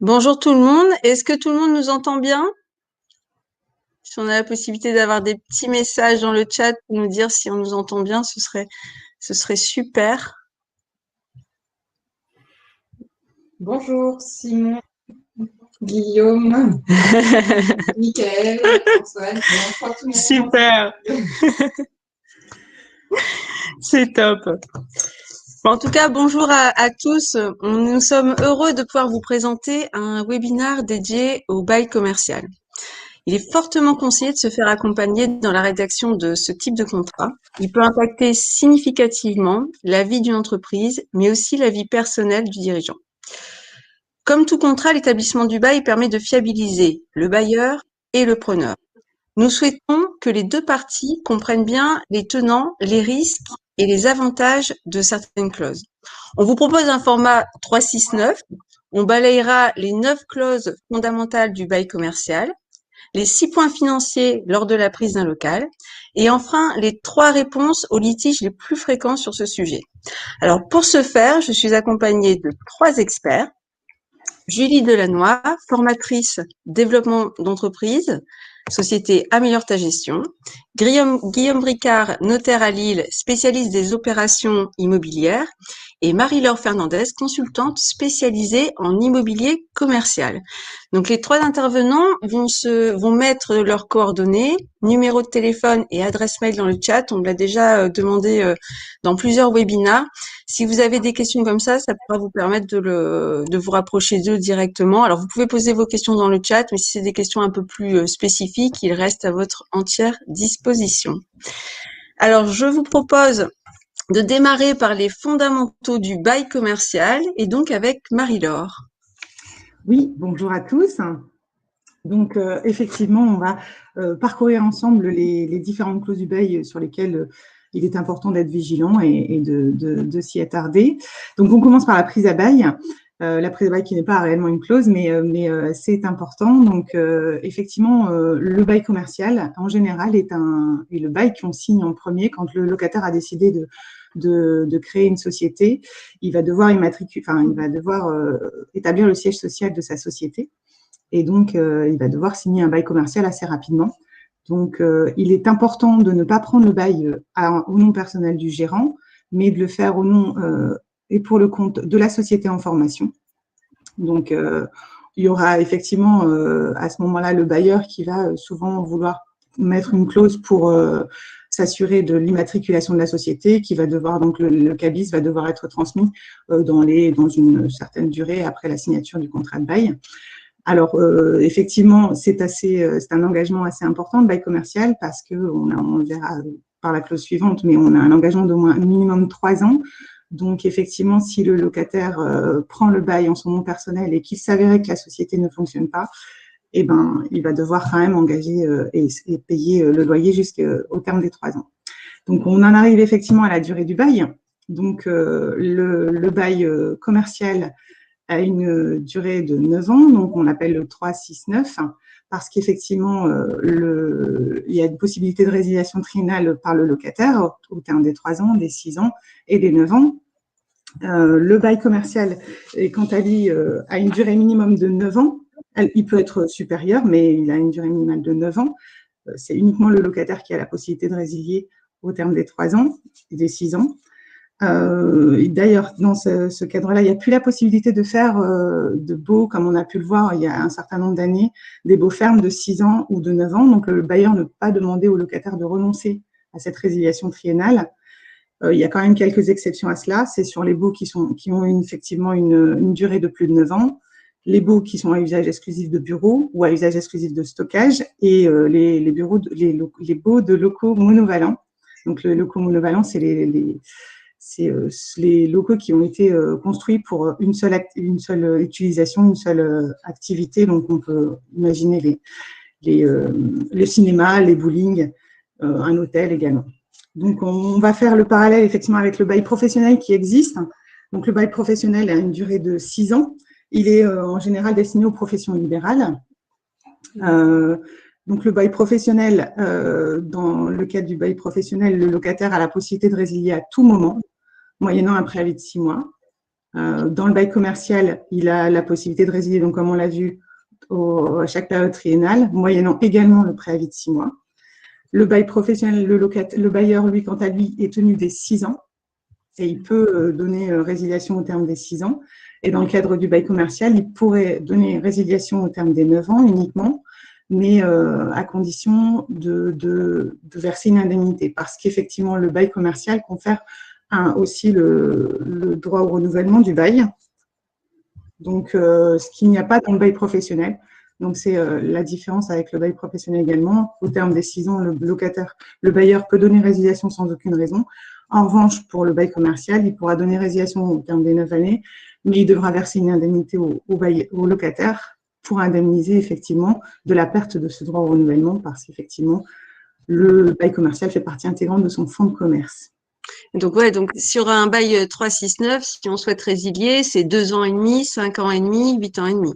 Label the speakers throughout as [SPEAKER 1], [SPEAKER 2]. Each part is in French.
[SPEAKER 1] Bonjour tout le monde. Est-ce que tout le monde nous entend bien? Si on a la possibilité d'avoir des petits messages dans le chat pour nous dire si on nous entend bien, ce serait super.
[SPEAKER 2] Bonjour Simon, Guillaume, Mickaël, Antoine.
[SPEAKER 1] Super. C'est top. Bon, en tout cas, bonjour à tous. Nous sommes heureux de pouvoir vous présenter un webinaire dédié au bail commercial. Il est fortement conseillé de se faire accompagner dans la rédaction de ce type de contrat. Il peut impacter significativement la vie d'une entreprise, mais aussi la vie personnelle du dirigeant. Comme tout contrat, l'établissement du bail permet de fiabiliser le bailleur et le preneur. Nous souhaitons que les deux parties comprennent bien les tenants, les risques et les avantages de certaines clauses. On vous propose un format 369. On balayera les 9 clauses fondamentales du bail commercial, les 6 points financiers lors de la prise d'un local et enfin les 3 réponses aux litiges les plus fréquents sur ce sujet. Alors pour ce faire, je suis accompagnée de 3 experts. Julie Delannoy, formatrice développement d'entreprise, société Améliore ta gestion. Guillaume Bricard, notaire à Lille, spécialiste des opérations immobilières. Et Marie-Laure Fernandez, consultante spécialisée en immobilier commercial. Donc les 3 intervenants vont mettre leurs coordonnées, numéro de téléphone et adresse mail dans le chat. On me l'a déjà demandé dans plusieurs webinars. Si vous avez des questions comme ça pourra vous permettre de vous rapprocher d'eux directement. Alors vous pouvez poser vos questions dans le chat, mais si c'est des questions un peu plus spécifiques, ils restent à votre entière disposition. Alors je vous propose de démarrer par les fondamentaux du bail commercial et donc avec Marie-Laure.
[SPEAKER 3] Oui, bonjour à tous. Donc, effectivement, on va parcourir ensemble les différentes clauses du bail sur lesquelles il est important d'être vigilant et de s'y attarder. Donc, on commence par la prise à bail. La prise à bail qui n'est pas réellement une clause, mais c'est important. Donc, effectivement, le bail commercial, en général, est le bail qu'on signe en premier quand le locataire a décidé de créer une société. Il va devoir établir le siège social de sa société. Et donc, il va devoir signer un bail commercial assez rapidement. Donc, il est important de ne pas prendre le bail au nom personnel du gérant, mais de le faire au nom et pour le compte de la société en formation. Donc, il y aura effectivement à ce moment-là le bailleur qui va souvent vouloir mettre une clause pour s'assurer de l'immatriculation de la société, qui va devoir, donc le cabis va devoir être transmis dans une certaine durée après la signature du contrat de bail. Alors, effectivement, c'est un engagement assez important, le bail commercial, parce on verra par la clause suivante, mais on a un engagement d'au moins minimum 3 ans. Donc, effectivement, si le locataire prend le bail en son nom personnel et qu'il s'avérait que la société ne fonctionne pas, il va devoir quand même engager et payer le loyer jusqu'au terme des 3 ans. Donc, on en arrive effectivement à la durée du bail. Donc, le bail commercial a une durée de 9 ans, donc on l'appelle le 369, parce qu'effectivement, il y a une possibilité de résiliation triennale par le locataire au terme des 3 ans, des 6 ans et des 9 ans. Le bail commercial, quant à lui, a une durée minimum de 9 ans. Il peut être supérieur, mais il a une durée minimale de 9 ans. C'est uniquement le locataire qui a la possibilité de résilier au terme des 3 ans et des 6 ans. D'ailleurs, dans ce cadre-là, il n'y a plus la possibilité de faire de baux, comme on a pu le voir il y a un certain nombre d'années, des baux fermes de 6 ans ou de 9 ans. Donc, le bailleur ne peut pas demander au locataire de renoncer à cette résiliation triennale. Il y a quand même quelques exceptions à cela. C'est sur les baux qui ont effectivement une durée de plus de 9 ans, les baux qui sont à usage exclusif de bureau ou à usage exclusif de stockage et les baux de locaux monovalents. Donc, le locaux monovalent, c'est les locaux qui ont été construits pour une seule utilisation, une seule activité. Donc, on peut imaginer le cinéma, les bowling, un hôtel également. Donc, on va faire le parallèle effectivement avec le bail professionnel qui existe. Donc, le bail professionnel a une durée de 6 ans. Il est en général destiné aux professions libérales. Donc, le bail professionnel, dans le cadre du bail professionnel, le locataire a la possibilité de résilier à tout moment, moyennant un préavis de 6 mois. Dans le bail commercial, il a la possibilité de résilier, donc comme on l'a vu, à chaque période triennale, moyennant également le préavis de 6 mois. Le bail professionnel, le bailleur, lui, quant à lui, est tenu des 6 ans et il peut donner résiliation au terme des 6 ans. Et dans le cadre du bail commercial, il pourrait donner résiliation au terme des 9 ans uniquement, mais à condition de verser une indemnité. Parce qu'effectivement, le bail commercial confère aussi le droit au renouvellement du bail. Donc, ce qu'il n'y a pas dans le bail professionnel. Donc, c'est la différence avec le bail professionnel également. Au terme des 6 ans, le bailleur peut donner résiliation sans aucune raison. En revanche, pour le bail commercial, il pourra donner résiliation au terme des 9 années, mais il devra verser une indemnité au locataire pour indemniser effectivement de la perte de ce droit au renouvellement, parce qu'effectivement, le bail commercial fait partie intégrante de son fonds de commerce.
[SPEAKER 1] Donc, sur un bail 369, si on souhaite résilier, c'est 2 ans et demi, 5 ans et demi, 8 ans et demi.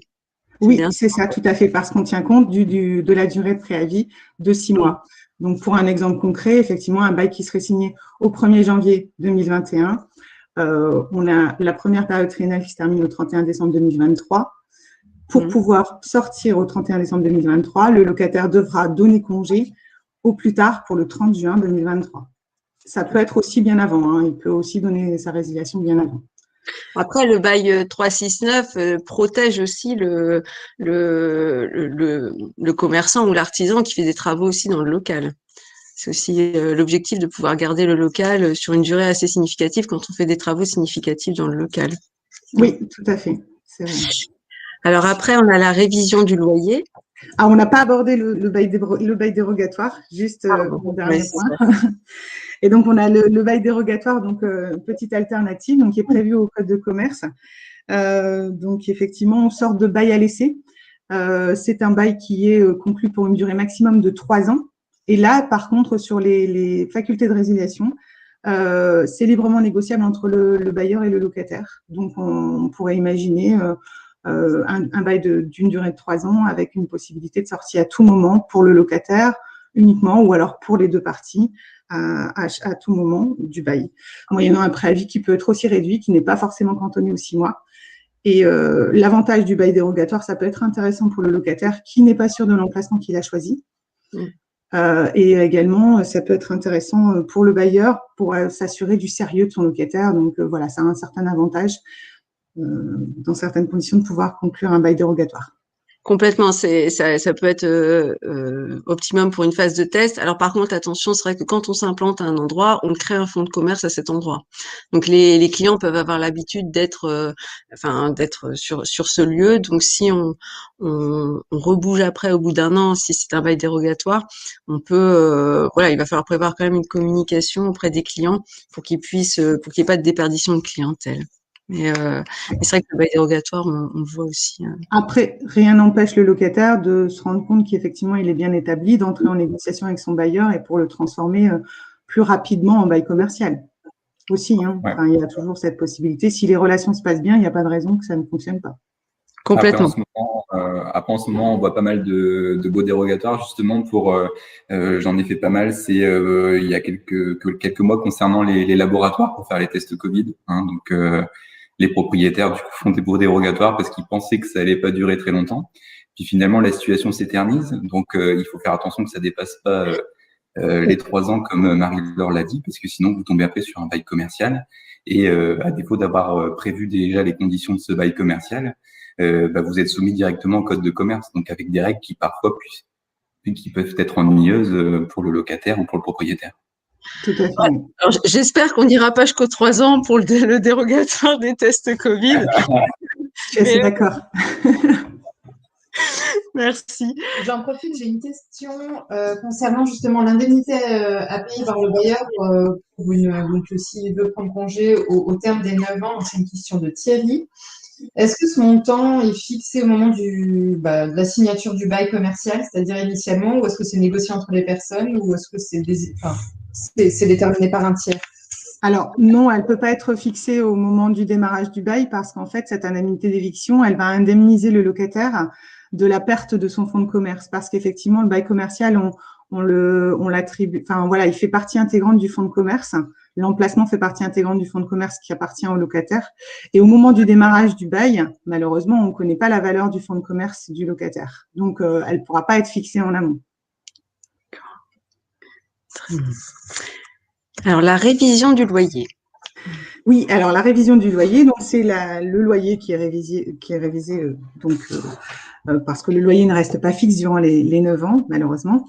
[SPEAKER 3] Oui, c'est ça, tout à fait, parce qu'on tient compte de la durée de préavis de 6 mois. Donc, pour un exemple concret, effectivement, un bail qui serait signé au 1er janvier 2021, on a la première période triennale qui se termine au 31 décembre 2023. Pour pouvoir sortir au 31 décembre 2023, le locataire devra donner congé au plus tard pour le 30 juin 2023. Ça peut être aussi bien avant, hein, il peut aussi donner sa résiliation bien avant.
[SPEAKER 1] Après, le bail 369 protège aussi le commerçant ou l'artisan qui fait des travaux aussi dans le local. C'est aussi l'objectif de pouvoir garder le local sur une durée assez significative quand on fait des travaux significatifs dans le local.
[SPEAKER 3] Oui, tout à fait, c'est vrai.
[SPEAKER 1] Alors après, on a la révision du loyer.
[SPEAKER 3] Ah, on n'a pas abordé le bail dérogatoire, juste mon dernier point. Et donc, on a le bail dérogatoire, donc petite alternative, donc qui est prévu au Code de commerce. Donc, effectivement, on sort de bail à laisser. C'est un bail qui est conclu pour une durée maximum de 3 ans. Et là, par contre, sur les facultés de résiliation, c'est librement négociable entre le bailleur et le locataire. Donc, on pourrait imaginer un bail d'une durée de 3 ans avec une possibilité de sortie à tout moment pour le locataire uniquement ou alors pour les deux parties à tout moment du bail, moyennant un préavis qui peut être aussi réduit, qui n'est pas forcément cantonné aux 6 mois. Et l'avantage du bail dérogatoire, ça peut être intéressant pour le locataire qui n'est pas sûr de l'emplacement qu'il a choisi. Et également, ça peut être intéressant pour le bailleur pour s'assurer du sérieux de son locataire. Donc voilà, ça a un certain avantage dans certaines conditions de pouvoir conclure un bail dérogatoire.
[SPEAKER 1] Complètement, ça peut être optimum pour une phase de test. Alors par contre, attention, c'est vrai que quand on s'implante à un endroit, on crée un fonds de commerce à cet endroit. Donc les clients peuvent avoir l'habitude d'être sur ce lieu. Donc si on rebouge après au bout d'1 an, si c'est un bail dérogatoire, on peut il va falloir prévoir quand même une communication auprès des clients pour qu'il n'y ait pas de déperdition de clientèle. Mais c'est vrai que le bail dérogatoire, on le voit aussi.
[SPEAKER 3] Après, rien n'empêche le locataire de se rendre compte qu'effectivement, il est bien établi, d'entrer en négociation avec son bailleur et pour le transformer plus rapidement en bail commercial. Aussi, hein.
[SPEAKER 4] Ouais.
[SPEAKER 3] Enfin, il y a toujours cette possibilité. Si les relations se passent bien, il n'y a pas de raison que ça ne fonctionne pas.
[SPEAKER 1] Complètement.
[SPEAKER 4] Après, en ce moment, on voit pas mal de beaux dérogatoires, justement, j'en ai fait pas mal, c'est il y a quelques mois concernant les laboratoires pour faire les tests Covid. Hein, donc, les propriétaires, du coup, font des beaux dérogatoires parce qu'ils pensaient que ça allait pas durer très longtemps. Puis finalement, la situation s'éternise. Donc, il faut faire attention que ça dépasse pas les 3 ans, comme Marie-Laure l'a dit, parce que sinon, vous tombez après sur un bail commercial. Et à défaut d'avoir prévu déjà les conditions de ce bail commercial, vous êtes soumis directement au code de commerce, donc avec des règles qui parfois qui peuvent être ennuyeuses pour le locataire ou pour le propriétaire.
[SPEAKER 3] Tout à fait.
[SPEAKER 1] Alors, j'espère qu'on n'ira pas jusqu'aux 3 ans pour le dérogatoire des tests Covid.
[SPEAKER 3] Je suis assez d'accord.
[SPEAKER 1] Merci.
[SPEAKER 2] J'en profite, j'ai une question concernant justement l'indemnité à payer par le bailleur donc s'il veut prendre congé au terme des 9 ans. C'est une question de Thierry. Est-ce que ce montant est fixé au moment de la signature du bail commercial, c'est-à-dire initialement, ou est-ce que c'est négocié entre les personnes, ou est-ce que c'est déterminé par un tiers?
[SPEAKER 3] Alors non, elle ne peut pas être fixée au moment du démarrage du bail parce qu'en fait, cette indemnité d'éviction, elle va indemniser le locataire de la perte de son fonds de commerce parce qu'effectivement, le bail commercial, on l'attribue, enfin voilà, il fait partie intégrante du fonds de commerce. l'emplacement fait partie intégrante du fonds de commerce qui appartient au locataire. Et au moment du démarrage du bail, malheureusement, on ne connaît pas la valeur du fonds de commerce du locataire. Donc, elle ne pourra pas être fixée en amont.
[SPEAKER 1] Alors, la révision du loyer.
[SPEAKER 3] Oui, alors la révision du loyer, donc c'est le loyer qui est révisé parce que le loyer ne reste pas fixe durant les 9 ans, malheureusement.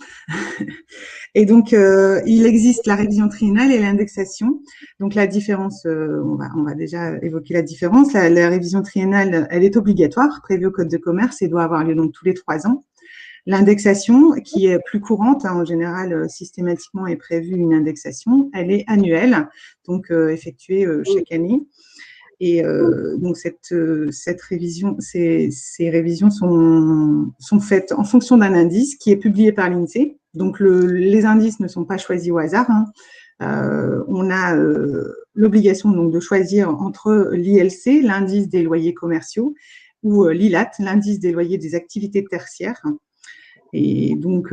[SPEAKER 3] Et donc, il existe la révision triennale et l'indexation. Donc, la différence, on va déjà évoquer la différence. La révision triennale, elle est obligatoire, prévue au Code de commerce et doit avoir lieu donc tous les 3 ans. L'indexation, qui est plus courante, en général, systématiquement est prévue une indexation, elle est annuelle, donc effectuée chaque année. Et donc cette révision, ces révisions sont faites en fonction d'un indice qui est publié par l'INSEE. Donc les indices ne sont pas choisis au hasard. On a l'obligation donc de choisir entre l'ILC, l'indice des loyers commerciaux, ou l'ILAT, l'indice des loyers des activités tertiaires. Et donc,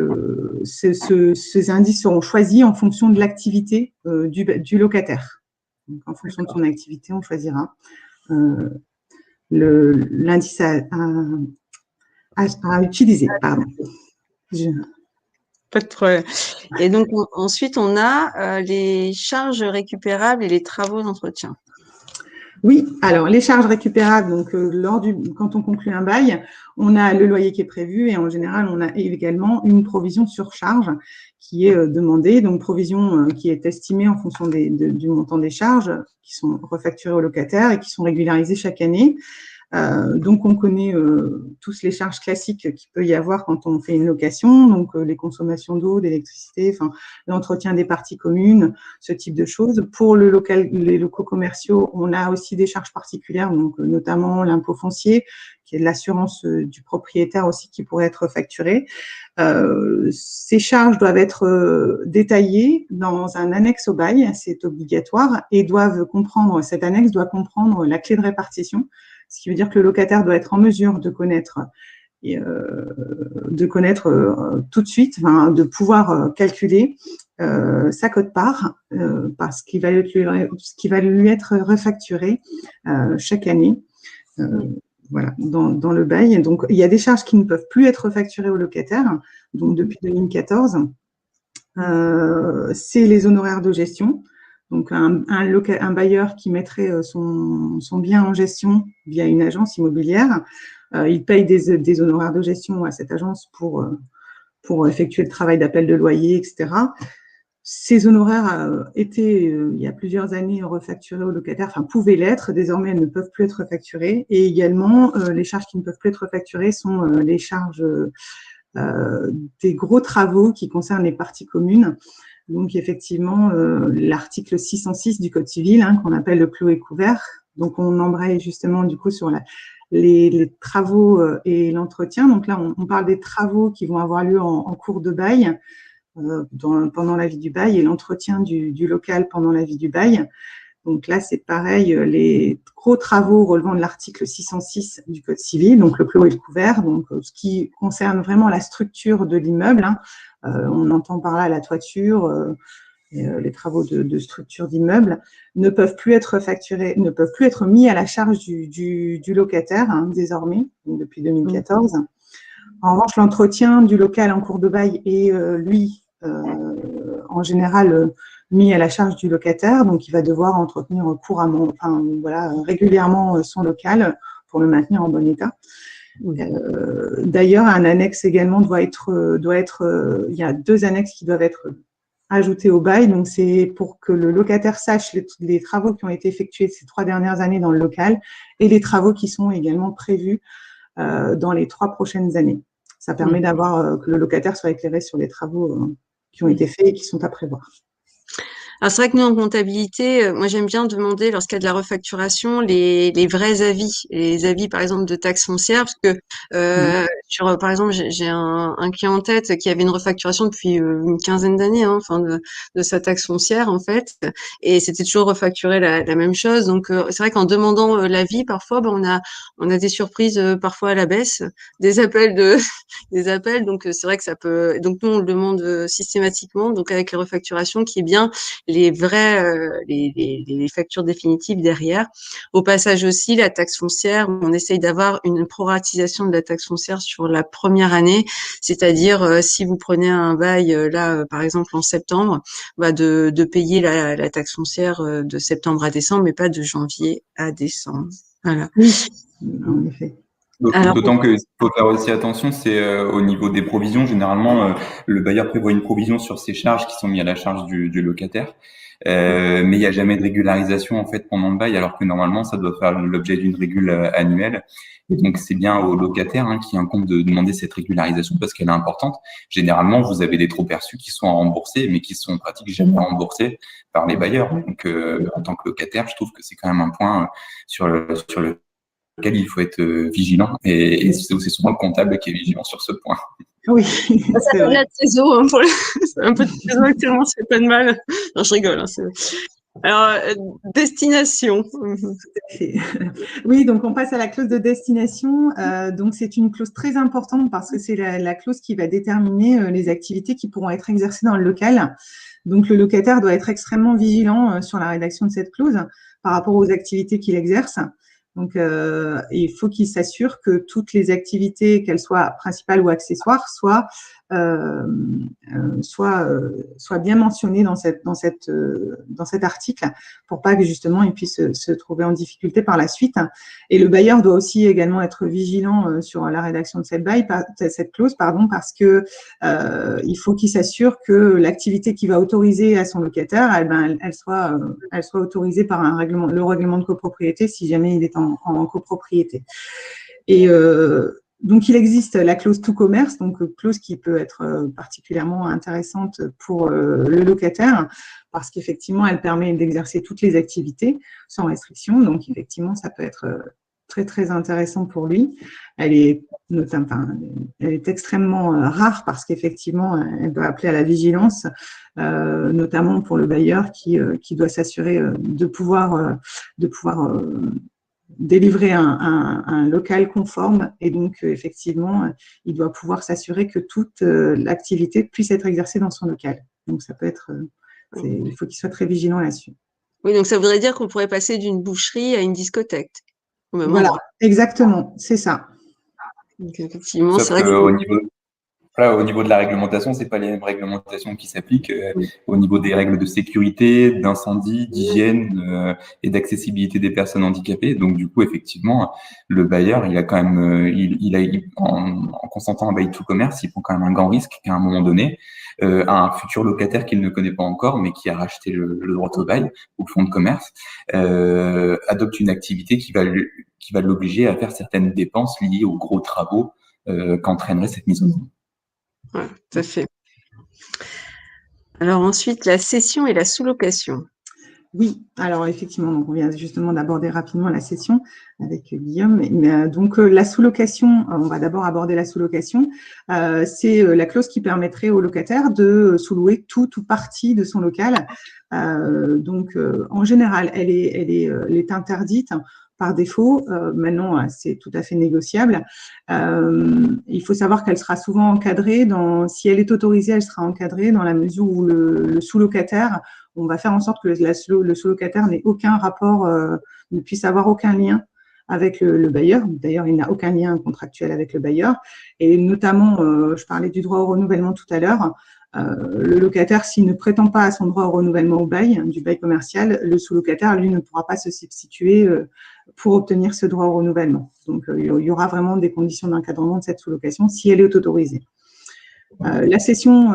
[SPEAKER 3] ces indices seront choisis en fonction de l'activité du locataire. Donc, en fonction de son activité, on choisira l'indice à utiliser. Pardon.
[SPEAKER 1] Pas de problème. Et donc, ensuite, on a les charges récupérables et les travaux d'entretien.
[SPEAKER 3] Oui, alors les charges récupérables, donc quand on conclut un bail, on a le loyer qui est prévu et en général, on a également une provision de surcharge qui est demandée, donc provision qui est estimée en fonction du montant des charges qui sont refacturées au locataire et qui sont régularisées chaque année. Donc, on connaît tous les charges classiques qu'il peut y avoir quand on fait une location, donc les consommations d'eau, d'électricité, enfin l'entretien des parties communes, ce type de choses. Pour les locaux commerciaux, on a aussi des charges particulières, donc notamment l'impôt foncier, qui est de l'assurance du propriétaire aussi qui pourrait être facturée. Ces charges doivent être détaillées dans un annexe au bail, c'est obligatoire, et cette annexe doit comprendre la clé de répartition, ce qui veut dire que le locataire doit être en mesure de connaître tout de suite, de pouvoir calculer sa quote-part, parce qu'il va lui être refacturé chaque année. Voilà, dans le bail. Donc, il y a des charges qui ne peuvent plus être facturées au locataire, donc depuis 2014. C'est les honoraires de gestion. Donc, un bailleur qui mettrait son bien en gestion via une agence immobilière, il paye des honoraires de gestion à cette agence pour effectuer le travail d'appel de loyer, etc. Ces honoraires étaient, il y a plusieurs années, refacturés aux locataires, enfin pouvaient l'être, désormais elles ne peuvent plus être facturées. Et également, les charges qui ne peuvent plus être facturées sont les charges des gros travaux qui concernent les parties communes. Donc effectivement, l'article 606 du Code civil, qu'on appelle le clos et couvert. Donc on embraye justement du coup sur les travaux et l'entretien. Donc là, on parle des travaux qui vont avoir lieu en cours de bail, pendant la vie du bail, et l'entretien du local pendant la vie du bail. Donc là, c'est pareil, les gros travaux relevant de l'article 606 du Code civil, donc le clos et le couvert, donc ce qui concerne vraiment la structure de l'immeuble. On entend par là la toiture, les travaux de structure d'immeuble, ne peuvent plus être facturés, ne peuvent plus être mis à la charge du locataire, désormais, depuis 2014. En revanche, l'entretien du local en cours de bail est, lui, en général, mis à la charge du locataire, donc il va devoir entretenir couramment, régulièrement son local pour le maintenir en bon état. D'ailleurs, un annexe également doit être, il y a 2 annexes qui doivent être ajoutées au bail, donc c'est pour que le locataire sache les travaux qui ont été effectués ces 3 dernières années dans le local et les travaux qui sont également prévus dans les 3 prochaines années. Ça permet d'avoir que le locataire soit éclairé sur les travaux qui ont été faits et qui sont à prévoir.
[SPEAKER 1] Alors c'est vrai que nous en comptabilité, moi j'aime bien demander lorsqu'il y a de la refacturation les vrais avis, les avis par exemple de taxes foncières, parce que par exemple j'ai un client en tête qui avait une refacturation depuis une quinzaine d'années, de sa taxe foncière en fait, et c'était toujours refacturé la même chose. Donc c'est vrai qu'en demandant l'avis parfois, on a des surprises parfois à la baisse, des appels des appels. Donc c'est vrai que ça peut. Donc nous on le demande systématiquement, donc avec les refacturations qui est bien. les vraies, les factures définitives derrière. Au passage aussi, la taxe foncière, on essaye d'avoir une proratisation de la taxe foncière sur la première année, c'est-à-dire si vous prenez un bail par exemple en septembre, de payer la taxe foncière de septembre à décembre, mais pas de janvier à décembre. Voilà.
[SPEAKER 3] Oui, en effet.
[SPEAKER 4] D'autant que il faut faire aussi attention, c'est au niveau des provisions. Généralement, le bailleur prévoit une provision sur ses charges qui sont mises à la charge du locataire, mais il n'y a jamais de régularisation en fait pendant le bail, alors que normalement, ça doit faire l'objet d'une régule annuelle. Et donc, c'est bien au locataire qui incombe de demander cette régularisation parce qu'elle est importante. Généralement, vous avez des trop-perçus qui sont remboursés, mais qui sont en pratique jamais remboursés par les bailleurs. Donc, en tant que locataire, je trouve que c'est quand même un point sur lequel il faut être vigilant et c'est souvent le comptable qui est vigilant sur ce point.
[SPEAKER 3] Oui,
[SPEAKER 1] ça fait de la trésor, c'est un peu de trésor actuellement, ça fait pas de mal. Non, je rigole. Alors, destination.
[SPEAKER 3] Oui, donc on passe à la clause de destination. Donc c'est une clause très importante parce que c'est la clause qui va déterminer les activités qui pourront être exercées dans le local. Donc le locataire doit être extrêmement vigilant sur la rédaction de cette clause par rapport aux activités qu'il exerce. Donc, il faut qu'il s'assure que toutes les activités, qu'elles soient principales ou accessoires, soient bien mentionnées dans cet article pour pas que justement il puisse se trouver en difficulté par la suite. Et le bailleur doit aussi également être vigilant sur la rédaction de cette clause, parce que il faut qu'il s'assure que l'activité qu'il va autoriser à son locataire, elle soit autorisée par le règlement de copropriété si jamais il est en copropriété. Et donc, il existe la clause tout commerce, donc clause qui peut être particulièrement intéressante pour le locataire parce qu'effectivement, elle permet d'exercer toutes les activités sans restriction. Donc, effectivement, ça peut être très, très intéressant pour lui. Elle est extrêmement rare parce qu'effectivement, elle doit appeler à la vigilance, notamment pour le bailleur qui doit s'assurer de pouvoir délivrer un local conforme et donc effectivement, il doit pouvoir s'assurer que toute l'activité puisse être exercée dans son local. Donc ça peut être, il faut qu'il soit très vigilant là-dessus.
[SPEAKER 1] Oui, donc ça voudrait dire qu'on pourrait passer d'une boucherie à une discothèque.
[SPEAKER 3] Voilà, exactement, c'est ça.
[SPEAKER 1] Donc effectivement,
[SPEAKER 4] c'est vrai au niveau de la réglementation, c'est pas les mêmes réglementations qui s'appliquent au niveau des règles de sécurité, d'incendie, d'hygiène et d'accessibilité des personnes handicapées. Donc du coup, effectivement, le bailleur, il a quand même, en consentant un bail tout commerce, il prend quand même un grand risque qu'à un moment donné, un futur locataire qu'il ne connaît pas encore, mais qui a racheté le droit au bail ou fonds de commerce, adopte une activité qui va l'obliger à faire certaines dépenses liées aux gros travaux qu'entraînerait cette mise en œuvre.
[SPEAKER 1] Ouais, tout à fait. Alors ensuite, la cession et la sous-location.
[SPEAKER 3] Oui, alors effectivement, donc on vient justement d'aborder rapidement la cession avec Guillaume. Donc la sous-location, on va d'abord aborder la sous-location. C'est la clause qui permettrait au locataire de sous-louer tout ou partie de son local. Donc en général, elle est interdite par défaut. Maintenant, c'est tout à fait négociable. Il faut savoir qu'elle sera souvent encadrée. Si elle est autorisée, elle sera encadrée dans la mesure où le sous-locataire, on va faire en sorte que le sous-locataire n'ait aucun rapport, ne puisse avoir aucun lien avec le bailleur. D'ailleurs, il n'a aucun lien contractuel avec le bailleur. Et notamment, je parlais du droit au renouvellement tout à l'heure. Le locataire, s'il ne prétend pas à son droit au renouvellement du bail commercial, le sous-locataire, lui, ne pourra pas se substituer pour obtenir ce droit au renouvellement. Donc, il y aura vraiment des conditions d'encadrement de cette sous-location si elle est autorisée. La cession,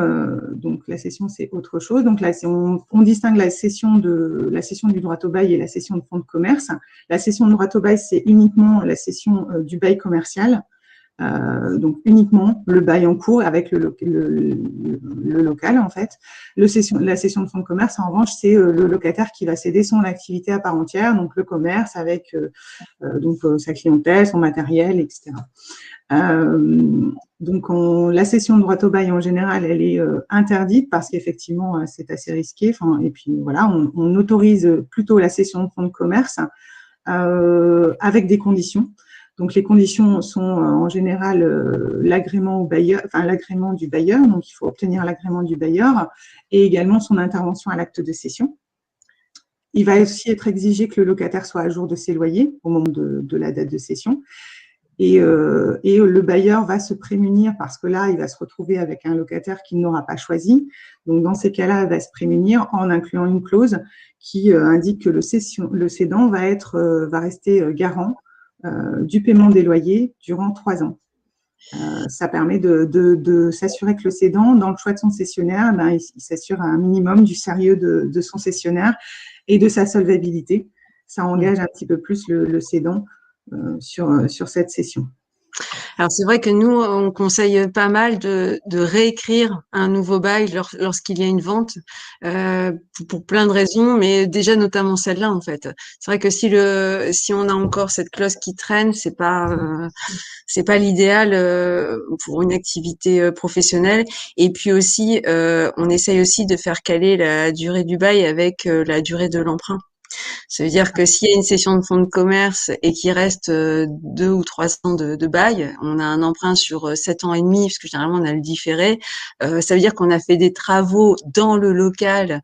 [SPEAKER 3] c'est autre chose. Donc, là, on distingue la cession du droit au bail et la cession de fonds de commerce. La cession de droit au bail, c'est uniquement la cession du bail commercial. Donc uniquement le bail en cours avec le local en fait. La cession de fonds de commerce en revanche c'est le locataire qui va céder son activité à part entière, donc le commerce avec sa clientèle, son matériel, etc. Donc la cession de droit au bail en général elle est interdite parce qu'effectivement c'est assez risqué. Et puis voilà, on autorise plutôt la cession de fonds de commerce avec des conditions. Donc, les conditions sont en général l'agrément du bailleur, donc il faut obtenir l'agrément du bailleur, et également son intervention à l'acte de cession. Il va aussi être exigé que le locataire soit à jour de ses loyers au moment de la date de cession. Et le bailleur va se prémunir parce que là, il va se retrouver avec un locataire qu'il n'aura pas choisi. Donc, dans ces cas-là, il va se prémunir en incluant une clause qui indique que le cédant va rester garant du paiement des loyers durant 3 ans. Ça permet de s'assurer que le cédant, dans le choix de son cessionnaire, il s'assure un minimum du sérieux de son cessionnaire et de sa solvabilité. Ça engage un petit peu plus le cédant sur cette cession.
[SPEAKER 1] Alors c'est vrai que nous, on conseille pas mal de réécrire un nouveau bail lorsqu'il y a une vente pour plein de raisons, mais déjà notamment celle-là en fait. C'est vrai que si on a encore cette clause qui traîne, c'est pas l'idéal pour une activité professionnelle. Et puis aussi, on essaye aussi de faire caler la durée du bail avec la durée de l'emprunt. Ça veut dire que s'il y a une cession de fonds de commerce et qu'il reste 2 ou 3 ans de bail, on a un emprunt sur 7 ans et demi, parce que généralement on a le différé. Ça veut dire qu'on a fait des travaux dans le local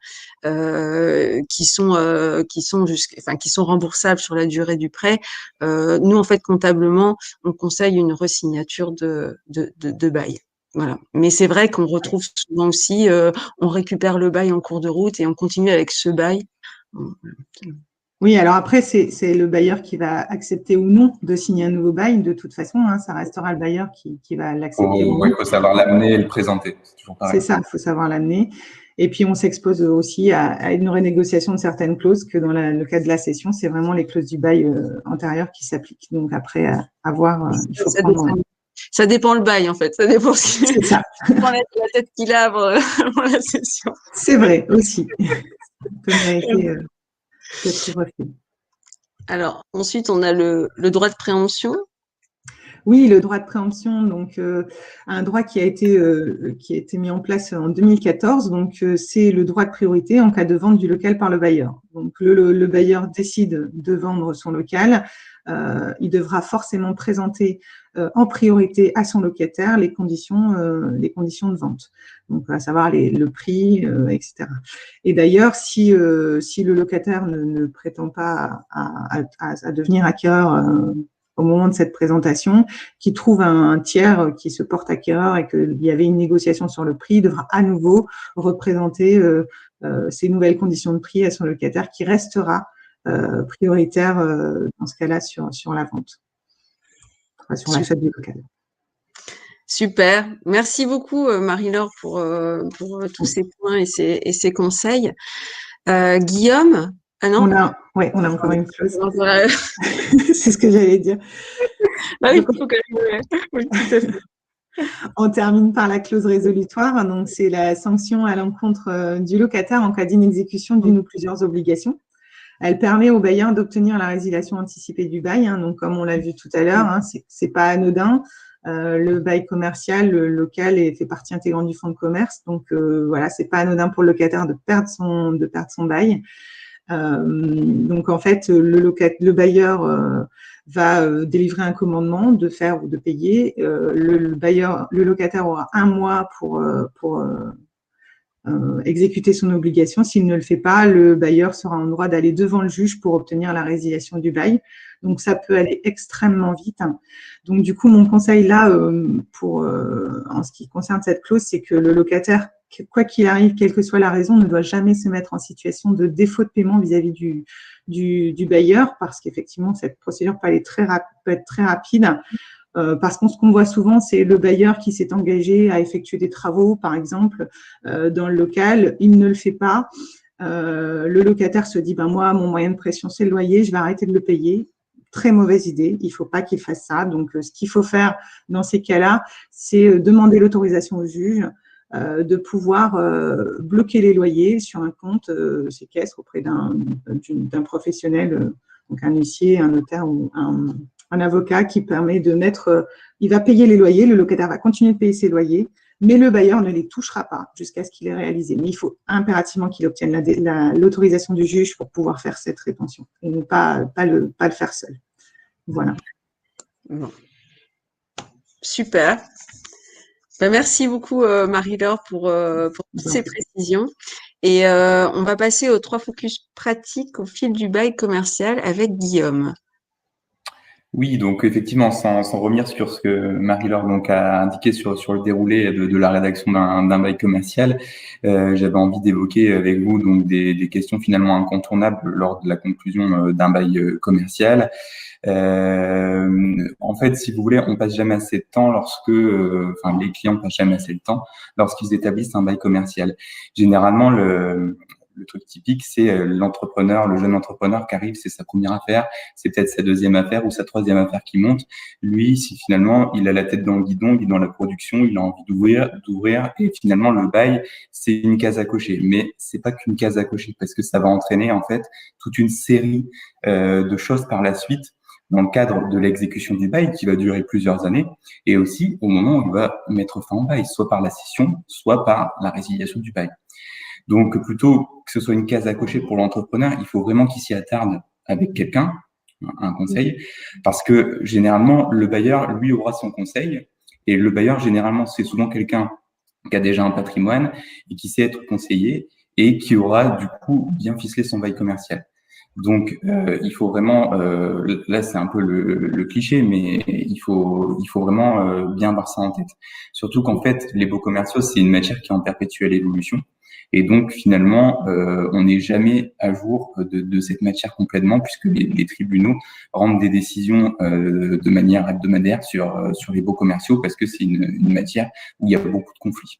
[SPEAKER 1] qui sont remboursables sur la durée du prêt. Nous en fait comptablement, on conseille une resignature de bail. Voilà. Mais c'est vrai qu'on retrouve souvent aussi, on récupère le bail en cours de route et on continue avec ce bail.
[SPEAKER 3] Oui, alors après, c'est le bailleur qui va accepter ou non de signer un nouveau bail. De toute façon, ça restera le bailleur qui va l'accepter ou non.
[SPEAKER 4] Il faut savoir l'amener et le présenter. C'est toujours pareil.
[SPEAKER 3] C'est ça, il faut savoir l'amener. Et puis, on s'expose aussi à une renégociation de certaines clauses que dans le cas de la cession, c'est vraiment les clauses du bail antérieur qui s'appliquent. Donc, après, à voir, il faut prendre…
[SPEAKER 1] Ça dépend le bail, en fait. Ça dépend
[SPEAKER 3] c'est ça.
[SPEAKER 1] la tête qu'il a avant la cession.
[SPEAKER 3] C'est vrai, aussi. Ça peut mériter d'être refait.
[SPEAKER 1] Alors, ensuite, on a le droit de préemption.
[SPEAKER 3] Oui, le droit de préemption, donc un droit qui a été mis en place en 2014. Donc, c'est le droit de priorité en cas de vente du local par le bailleur. Donc, le bailleur décide de vendre son local. Il devra forcément présenter en priorité à son locataire les conditions de vente. Donc, à savoir le prix, etc. Et d'ailleurs, si le locataire ne prétend pas à devenir acquéreur au moment de cette présentation, qui trouve un tiers qui se porte acquéreur et qu'il y avait une négociation sur le prix, il devra à nouveau représenter ces nouvelles conditions de prix à son locataire qui restera prioritaire dans ce cas-là sur la vente, sur l'achat du local.
[SPEAKER 1] Super. Merci beaucoup, Marie-Laure, pour tous ces points et ces conseils. Guillaume? Ah non?
[SPEAKER 3] On a encore une clause. C'est ce que j'allais dire.
[SPEAKER 1] Ah oui, il faut quand même… Oui, tout à fait.
[SPEAKER 3] On termine par la clause résolutoire. Donc, c'est la sanction à l'encontre du locataire en cas d'inexécution d'une ou plusieurs obligations. Elle permet au bailleur d'obtenir la résiliation anticipée du bail. Donc, comme on l'a vu tout à l'heure, c'est pas anodin. Le bail commercial, le local fait partie intégrante du fonds de commerce. Donc, voilà, c'est pas anodin pour le locataire de perdre son bail. Donc, en fait, le bailleur va délivrer un commandement de faire ou de payer. Le locataire aura 1 mois pour exécuter son obligation. S'il ne le fait pas, le bailleur sera en droit d'aller devant le juge pour obtenir la résiliation du bail. Donc, ça peut aller extrêmement vite. Donc, du coup, mon conseil là, en ce qui concerne cette clause, c'est que le locataire, quoi qu'il arrive, quelle que soit la raison, ne doit jamais se mettre en situation de défaut de paiement vis-à-vis du bailleur, parce qu'effectivement, cette procédure peut être très rapide. Parce que ce qu'on voit souvent, c'est le bailleur qui s'est engagé à effectuer des travaux, par exemple, dans le local, il ne le fait pas. Le locataire se dit, moi, mon moyen de pression, c'est le loyer, je vais arrêter de le payer. Très mauvaise idée, il ne faut pas qu'il fasse ça. Donc, ce qu'il faut faire dans ces cas-là, c'est demander l'autorisation au juge de pouvoir bloquer les loyers sur un compte séquestre auprès d'un professionnel, donc un huissier, un notaire ou un avocat qui permet de mettre, il va payer les loyers, le locataire va continuer de payer ses loyers, mais le bailleur ne les touchera pas jusqu'à ce qu'il ait réalisé. Mais il faut impérativement qu'il obtienne l'autorisation du juge pour pouvoir faire cette rétention et ne pas le faire seul. Voilà.
[SPEAKER 1] Bon, super. Ben, merci beaucoup, Marie-Laure, pour toutes ces précisions. Et on va passer aux 3 focus pratiques au fil du bail commercial avec Guillaume.
[SPEAKER 4] Oui, donc effectivement, sans revenir sur ce que Marie-Laure donc a indiqué sur le déroulé de la rédaction d'un bail commercial, j'avais envie d'évoquer avec vous donc des questions finalement incontournables lors de la conclusion d'un bail commercial. En fait, si vous voulez, on passe jamais assez de temps lorsque, enfin, les clients passent jamais assez de temps lorsqu'ils établissent un bail commercial. Généralement, le truc typique, c'est l'entrepreneur, le jeune entrepreneur qui arrive, c'est sa première affaire, c'est peut-être sa deuxième affaire ou sa troisième affaire qui monte. Lui, si finalement il a la tête dans le guidon, il est dans la production, il a envie d'ouvrir, et finalement le bail, c'est une case à cocher. Mais c'est pas qu'une case à cocher, parce que ça va entraîner en fait toute une série de choses par la suite dans le cadre de l'exécution du bail qui va durer plusieurs années, et aussi au moment où il va mettre fin au bail, soit par la cession, soit par la résiliation du bail. Donc, plutôt que ce soit une case à cocher pour l'entrepreneur, il faut vraiment qu'il s'y attarde avec quelqu'un, un conseil, parce que généralement, le bailleur, lui, aura son conseil, et le bailleur, généralement, c'est souvent quelqu'un qui a déjà un patrimoine et qui sait être conseillé et qui aura, du coup, bien ficelé son bail commercial. Donc, il faut vraiment, là c'est un peu le cliché, mais il faut vraiment bien avoir ça en tête. Surtout qu'en fait, les baux commerciaux, c'est une matière qui est en perpétuelle évolution. Et donc, finalement, on n'est jamais à jour de cette matière complètement, puisque les tribunaux rendent des décisions de manière hebdomadaire sur les baux commerciaux, parce que c'est une matière où il y a beaucoup de conflits.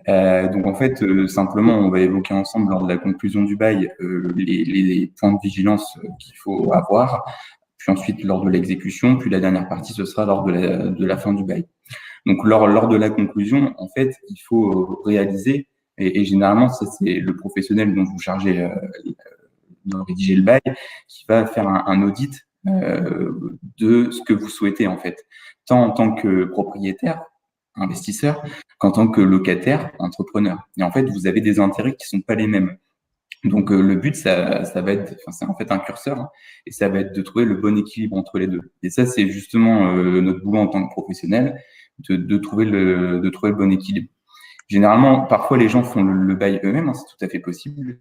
[SPEAKER 4] Donc en fait, simplement, on va évoquer ensemble lors de la conclusion du bail les points de vigilance qu'il faut avoir, puis ensuite lors de l'exécution, puis la dernière partie, ce sera lors de la fin du bail. Donc lors de la conclusion, en fait, il faut réaliser, et généralement, ça c'est le professionnel dont vous chargez de rédiger le bail, qui va faire un audit de ce que vous souhaitez en fait, tant en tant que propriétaire, investisseur, qu'en tant que locataire, entrepreneur. Et en fait, vous avez des intérêts qui sont pas les mêmes. Donc le but, ça va être, enfin c'est en fait un curseur, hein, et ça va être de trouver le bon équilibre entre les deux. Et ça, c'est justement notre boulot en tant que professionnel, de trouver le bon équilibre. Généralement, parfois les gens font le bail eux-mêmes, hein, c'est tout à fait possible.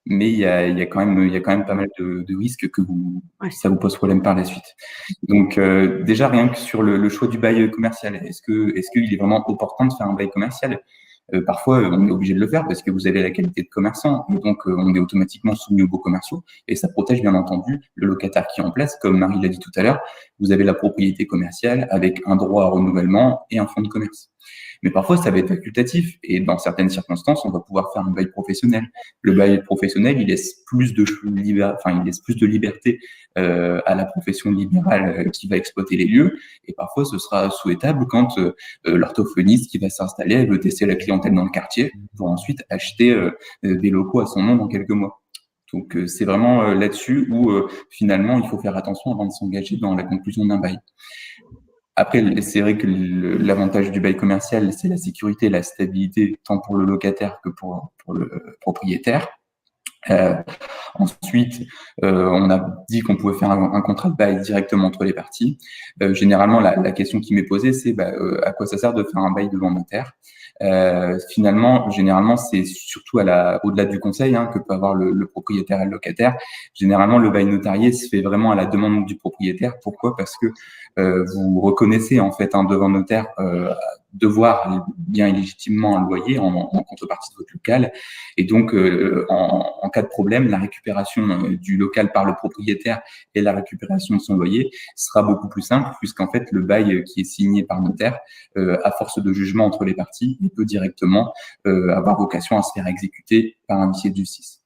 [SPEAKER 4] Mais il y a quand même pas mal de risques que ça vous pose problème par la suite. Donc déjà rien que sur le choix du bail commercial, est-ce qu'il est vraiment opportun de faire un bail commercial? Parfois on est obligé de le faire parce que vous avez la qualité de commerçant, et donc on est automatiquement soumis aux baux commerciaux, et ça protège bien entendu le locataire qui est en place. Comme Marie l'a dit tout à l'heure, vous avez la propriété commerciale avec un droit à renouvellement et un fonds de commerce. Mais parfois, ça va être facultatif, et dans certaines circonstances, on va pouvoir faire un bail professionnel. Le bail professionnel, il laisse plus de liberté à la profession libérale qui va exploiter les lieux, et parfois, ce sera souhaitable quand l'orthophoniste qui va s'installer, elle veut tester la clientèle dans le quartier pour ensuite acheter des locaux à son nom dans quelques mois. Donc, c'est vraiment là-dessus où finalement, il faut faire attention avant de s'engager dans la conclusion d'un bail. Après, c'est vrai que l'avantage du bail commercial, c'est la sécurité, la stabilité, tant pour le locataire que pour le propriétaire. Ensuite, on a dit qu'on pouvait faire un contrat de bail directement entre les parties. Généralement, la question qui m'est posée, c'est à quoi ça sert de faire un bail devant notaire? Finalement, généralement, c'est surtout au-delà du conseil que peut avoir le propriétaire et le locataire. Généralement, le bail notarié se fait vraiment à la demande du propriétaire. Pourquoi? Parce que vous reconnaissez en fait devant notaire devoir bien et légitimement un loyer en contrepartie de votre local, et donc en cas de problème, la récupération du local par le propriétaire et la récupération de son loyer sera beaucoup plus simple, puisqu'en fait le bail qui est signé par notaire, à force de jugement entre les parties, il peut directement avoir vocation à se faire exécuter par un huissier de justice.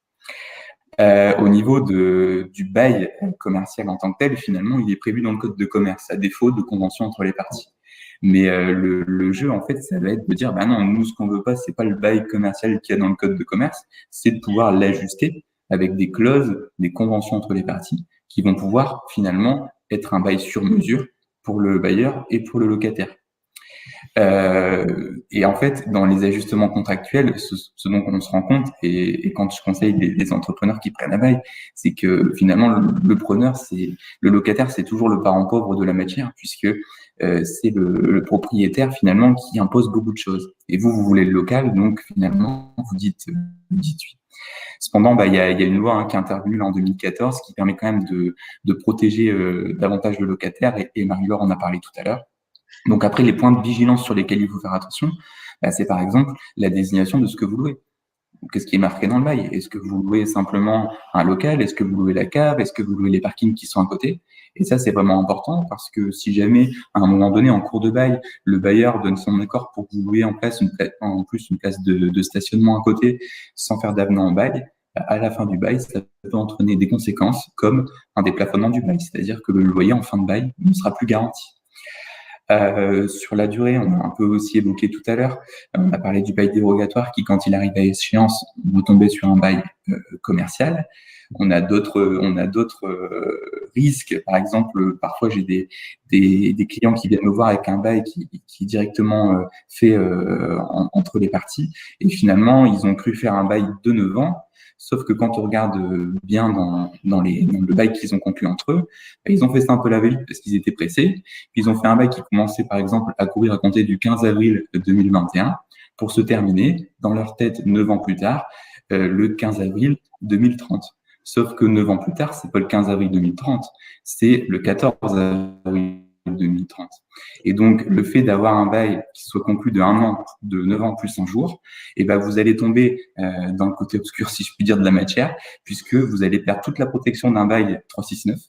[SPEAKER 4] Au niveau du bail commercial en tant que tel, finalement, il est prévu dans le code de commerce, à défaut de convention entre les parties. Mais le jeu, en fait, ça va être de dire, non, nous, ce qu'on veut pas, c'est pas le bail commercial qu'il y a dans le code de commerce, c'est de pouvoir l'ajuster avec des clauses, des conventions entre les parties, qui vont pouvoir finalement être un bail sur mesure pour le bailleur et pour le locataire. Et en fait, dans les ajustements contractuels, ce dont on se rend compte, et quand je conseille des entrepreneurs qui prennent un bail, c'est que finalement le locataire, c'est toujours le parent pauvre de la matière, puisque c'est le propriétaire finalement qui impose beaucoup de choses. Et vous voulez le local, donc finalement vous dites oui. Cependant, il y a une loi qui est intervenue en 2014 qui permet quand même de protéger davantage le locataire, et Marie-Laure en a parlé tout à l'heure. Donc après, les points de vigilance sur lesquels il faut faire attention, c'est par exemple la désignation de ce que vous louez. Qu'est-ce qui est marqué dans le bail? Est-ce que vous louez simplement un local? Est-ce que vous louez la cave? Est-ce que vous louez les parkings qui sont à côté? Et ça, c'est vraiment important parce que si jamais, à un moment donné, en cours de bail, le bailleur donne son accord pour que vous louiez en plus une place de stationnement à côté sans faire d'avenant au bail, à la fin du bail, ça peut entraîner des conséquences comme un déplafonnement du bail, c'est-à-dire que le loyer en fin de bail ne sera plus garanti. Sur la durée, on a un peu aussi évoqué tout à l'heure, on a parlé du bail dérogatoire qui, quand il arrive à échéance, vous tombez sur un bail commercial. On a d'autres risques. Par exemple, parfois j'ai des clients qui viennent me voir avec un bail qui est directement fait entre les parties, et finalement ils ont cru faire un bail de 9 ans. Sauf que quand on regarde bien dans le bail qu'ils ont conclu entre eux, ils ont fait ça un peu la veille parce qu'ils étaient pressés. Puis ils ont fait un bail qui commençait par exemple à courir à compter du 15 avril 2021 pour se terminer dans leur tête 9 ans plus tard, le 15 avril 2030. Sauf que 9 ans plus tard, c'est pas le 15 avril 2030, c'est le 14 avril 2030. Et donc, le fait d'avoir un bail qui soit conclu de 1 an, de 9 ans plus 1 jour, et ben, vous allez tomber dans le côté obscur, si je puis dire, de la matière, puisque vous allez perdre toute la protection d'un bail 369.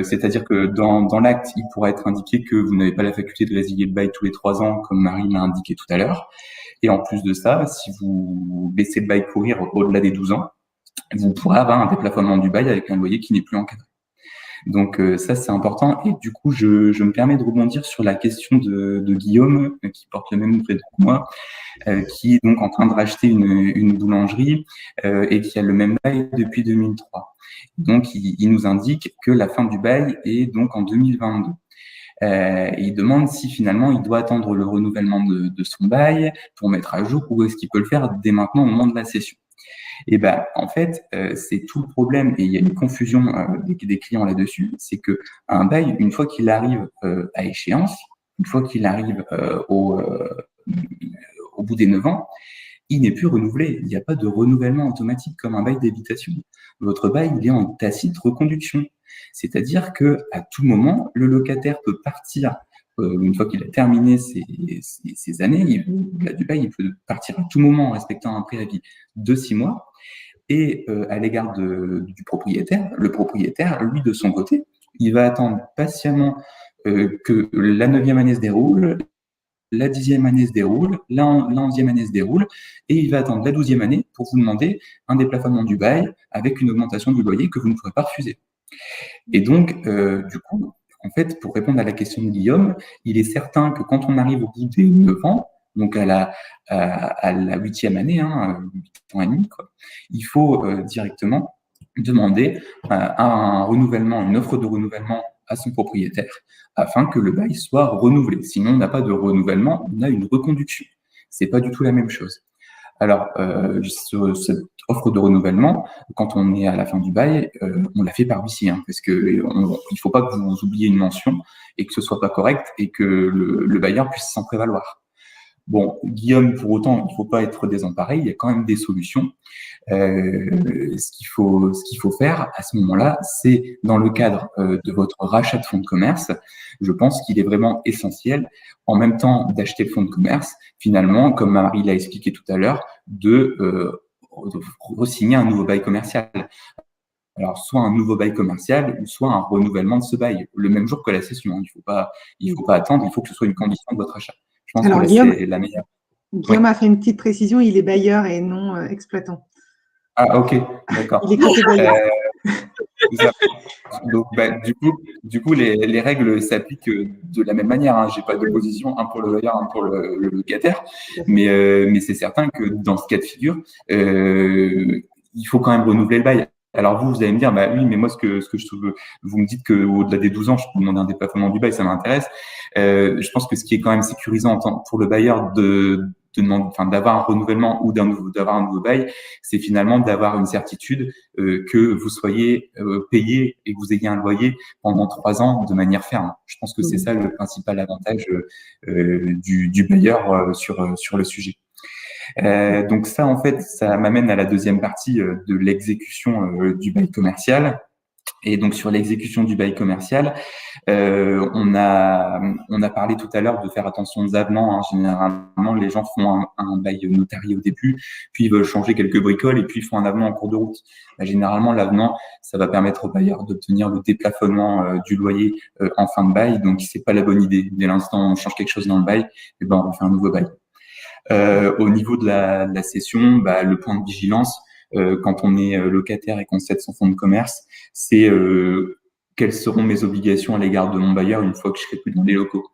[SPEAKER 4] C'est-à-dire que dans l'acte, il pourra être indiqué que vous n'avez pas la faculté de résilier le bail tous les 3 ans, comme Marie l'a indiqué tout à l'heure. Et en plus de ça, si vous laissez le bail courir au-delà des 12 ans, vous pourrez avoir un déplafonnement du bail avec un loyer qui n'est plus encadré. Donc ça, c'est important. Et du coup, je me permets de rebondir sur la question de Guillaume, qui porte le même prénom que moi, qui est donc en train de racheter une boulangerie et qui a le même bail depuis 2003. Donc, il nous indique que la fin du bail est donc en 2022. Et il demande si finalement il doit attendre le renouvellement de son bail pour mettre à jour, ou est-ce qu'il peut le faire dès maintenant au moment de la cession. Et ben, en fait, c'est tout le problème, et il y a une confusion des clients là-dessus, c'est que un bail, une fois qu'il arrive à échéance, une fois qu'il arrive au bout des 9 ans, il n'est plus renouvelé. Il n'y a pas de renouvellement automatique comme un bail d'habitation. Votre bail, il est en tacite reconduction. C'est-à-dire que à tout moment, le locataire peut partir. Une fois qu'il a terminé ses années, au-delà du bail, il peut partir à tout moment en respectant un préavis de 6 mois. Et à l'égard du propriétaire, le propriétaire, lui, de son côté, il va attendre patiemment que la 9e année se déroule, la 10e année se déroule, la 11e année se déroule, et il va attendre la 12e année pour vous demander un déplafonnement du bail avec une augmentation du loyer que vous ne pourrez pas refuser. Et donc, du coup, en fait, pour répondre à la question de Guillaume, il est certain que quand on arrive au bout des 9 ans, donc à la 8e année, 8 ans et demi, quoi, il faut directement demander un renouvellement, une offre de renouvellement à son propriétaire afin que le bail soit renouvelé. Sinon, on n'a pas de renouvellement, on a une reconduction. C'est pas du tout la même chose. Alors, cette offre de renouvellement, quand on est à la fin du bail, on la fait par huissier, parce que il faut pas que vous oubliez une mention et que ce soit pas correct et que le bailleur puisse s'en prévaloir. Bon, Guillaume, pour autant, il ne faut pas être désemparé, il y a quand même des solutions. Ce qu'il faut faire à ce moment-là, c'est dans le cadre de votre rachat de fonds de commerce, je pense qu'il est vraiment essentiel, en même temps d'acheter le fonds de commerce, finalement, comme Marie l'a expliqué tout à l'heure, de re-signer un nouveau bail commercial. Alors, soit un nouveau bail commercial, ou soit un renouvellement de ce bail, le même jour que la cession. Il faut pas attendre, il faut que ce soit une condition de votre achat. Je pense que c'est la meilleure.
[SPEAKER 3] Guillaume a fait une petite précision, il est bailleur et non exploitant.
[SPEAKER 4] Ah, ok, d'accord.
[SPEAKER 3] Il est côté bailleur.
[SPEAKER 4] Donc, du coup, les règles s'appliquent de la même manière. J'ai pas d'opposition, un pour le bailleur, un pour le locataire. Mais c'est certain que dans ce cas de figure, il faut quand même renouveler le bail. Alors vous allez me dire, bah oui, mais moi, ce que je trouve, vous me dites qu'au-delà des 12 ans, je peux demander un déplafonnement du bail, ça m'intéresse. Je pense que ce qui est quand même sécurisant pour le bailleur d'avoir un renouvellement ou d'avoir un nouveau bail, c'est finalement d'avoir une certitude que vous soyez payé et que vous ayez un loyer pendant 3 ans de manière ferme. Je pense que c'est ça le principal avantage du bailleur sur le sujet. Donc ça, en fait, ça m'amène à la deuxième partie de l'exécution du bail commercial. Et donc sur l'exécution du bail commercial, on a parlé tout à l'heure de faire attention aux avenants. Généralement, les gens font un bail notarié au début, puis ils veulent changer quelques bricoles et puis ils font un avenant en cours de route. Généralement, l'avenant, ça va permettre au bailleur d'obtenir le déplafonnement du loyer en fin de bail. Donc c'est pas la bonne idée. Dès l'instant où on change quelque chose dans le bail, eh ben on fait un nouveau bail. Au niveau de la cession, le point de vigilance, quand on est locataire et qu'on cède son fonds de commerce, c'est quelles seront mes obligations à l'égard de mon bailleur une fois que je serai plus dans les locaux.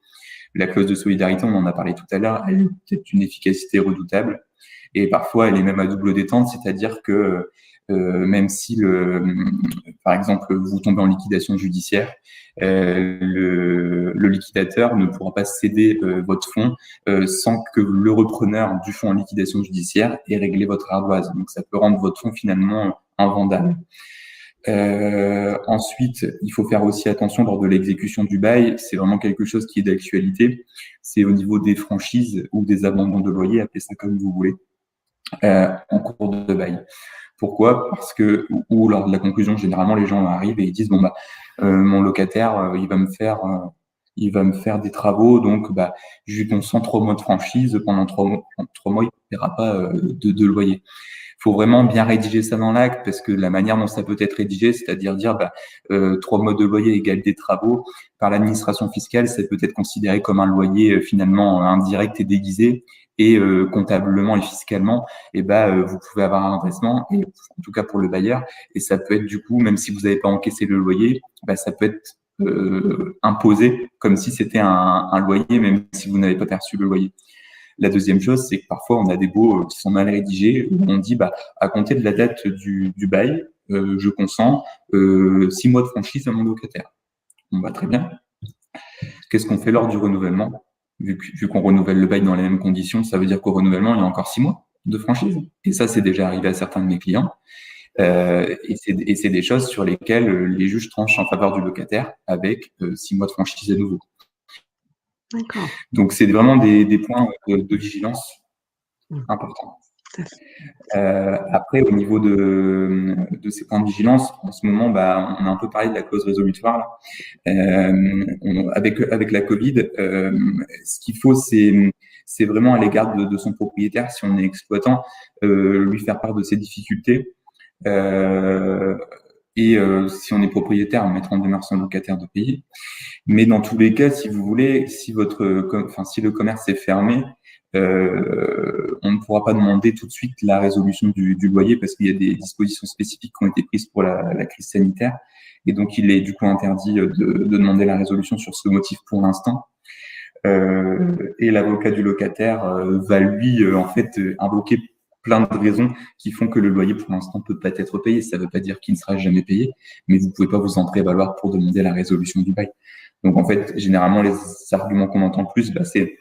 [SPEAKER 4] La clause de solidarité, on en a parlé tout à l'heure, elle a peut-être une efficacité redoutable et parfois elle est même à double détente, c'est-à-dire que même si par exemple vous tombez en liquidation judiciaire, le liquidateur ne pourra pas céder votre fonds sans que le repreneur du fonds en liquidation judiciaire ait réglé votre ardoise. Donc ça peut rendre votre fonds finalement invendable. Ensuite, il faut faire aussi attention lors de l'exécution du bail. C'est vraiment quelque chose qui est d'actualité. C'est au niveau des franchises ou des abandons de loyer, appelez ça comme vous voulez, en cours de bail. Pourquoi? Parce que, ou lors de la conclusion, généralement, les gens arrivent et ils disent, mon locataire, il va me faire des travaux, donc, je lui consens 3 mois de franchise, pendant 3 mois, il ne paiera pas de loyer. Il faut vraiment bien rédiger ça dans l'acte, parce que la manière dont ça peut être rédigé, c'est-à-dire dire 3 mois de loyer égale des travaux, par l'administration fiscale, ça peut être considéré comme un loyer finalement indirect et déguisé, et comptablement et fiscalement, vous pouvez avoir un redressement, et en tout cas pour le bailleur, et ça peut être du coup, même si vous n'avez pas encaissé le loyer, ça peut être imposé comme si c'était un loyer, même si vous n'avez pas perçu le loyer. La deuxième chose, c'est que parfois on a des baux qui sont mal rédigés, où on dit à compter de la date du bail, je consens 6 mois de franchise à mon locataire. Très bien. Qu'est-ce qu'on fait lors du renouvellement? Vu qu'on renouvelle le bail dans les mêmes conditions, ça veut dire qu'au renouvellement, il y a encore 6 mois de franchise. Et ça, c'est déjà arrivé à certains de mes clients. Et c'est des choses sur lesquelles les juges tranchent en faveur du locataire avec 6 mois de franchise à nouveau.
[SPEAKER 1] D'accord.
[SPEAKER 4] Donc, c'est vraiment des points de vigilance importants. Après, au niveau de ces points de vigilance, en ce moment, on a un peu parlé de la clause résolutoire. Avec la Covid, ce qu'il faut, c'est vraiment à l'égard de son propriétaire, si on est exploitant, lui faire part de ses difficultés. Et si on est propriétaire, mettre en demeure son locataire de payer. Mais dans tous les cas, si vous voulez, si le commerce est fermé, on ne pourra pas demander tout de suite la résolution du loyer parce qu'il y a des dispositions spécifiques qui ont été prises pour la crise sanitaire. Et donc, il est du coup interdit de demander la résolution sur ce motif pour l'instant. Et l'avocat du locataire va lui, invoquer plein de raisons qui font que le loyer pour l'instant peut pas être payé. Ça ne veut pas dire qu'il ne sera jamais payé, mais vous pouvez pas vous en prévaloir pour demander la résolution du bail. Donc en fait, généralement, les arguments qu'on entend le plus, c'est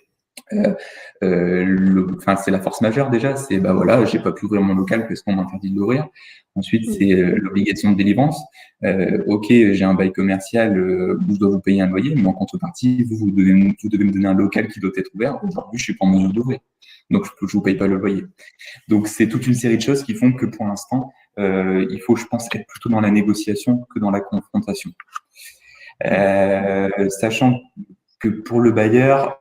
[SPEAKER 4] c'est la force majeure déjà, c'est j'ai pas pu ouvrir mon local parce qu'on m'interdit de l'ouvrir. Ensuite, c'est l'obligation de délivrance. Ok, j'ai un bail commercial où je dois vous payer un loyer, mais en contrepartie, vous devez me donner un local qui doit être ouvert. Aujourd'hui, je suis pas en mesure d'ouvrir, donc je vous paye pas le loyer. Donc c'est toute une série de choses qui font que pour l'instant, il faut, je pense, être plutôt dans la négociation que dans la confrontation. Sachant que pour le bailleur,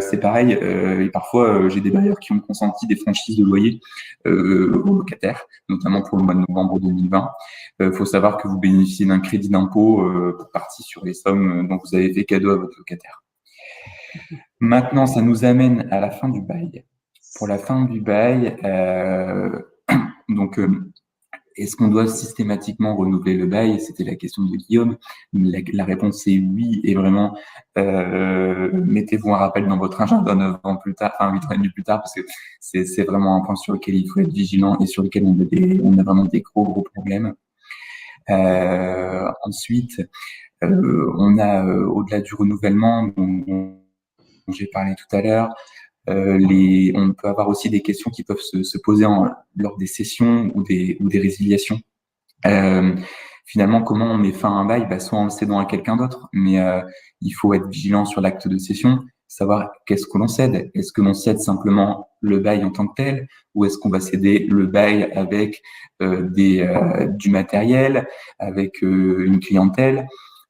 [SPEAKER 4] c'est pareil. Et parfois, j'ai des bailleurs qui ont consenti des franchises de loyer aux locataires, notamment pour le mois de novembre 2020. Il faut savoir que vous bénéficiez d'un crédit d'impôt pour partie sur les sommes dont vous avez fait cadeau à votre locataire. Maintenant, ça nous amène à la fin du bail. Pour la fin du bail, est-ce qu'on doit systématiquement renouveler le bail? C'était la question de Guillaume. La réponse est oui, et vraiment, mettez-vous un rappel dans votre agenda 9 ans plus tard, 8 ans et demi plus tard, parce que c'est vraiment un point sur lequel il faut être vigilant et sur lequel on a vraiment des gros problèmes. Ensuite, on a au-delà du renouvellement dont j'ai parlé tout à l'heure, on peut avoir aussi des questions qui peuvent se poser lors des cessions ou des résiliations. Finalement, comment on met fin à un bail? Soit en le cédant à quelqu'un d'autre, mais il faut être vigilant sur l'acte de cession, savoir qu'est-ce que l'on cède. Est-ce que l'on cède simplement le bail en tant que tel, ou est-ce qu'on va céder le bail avec du matériel, avec une clientèle,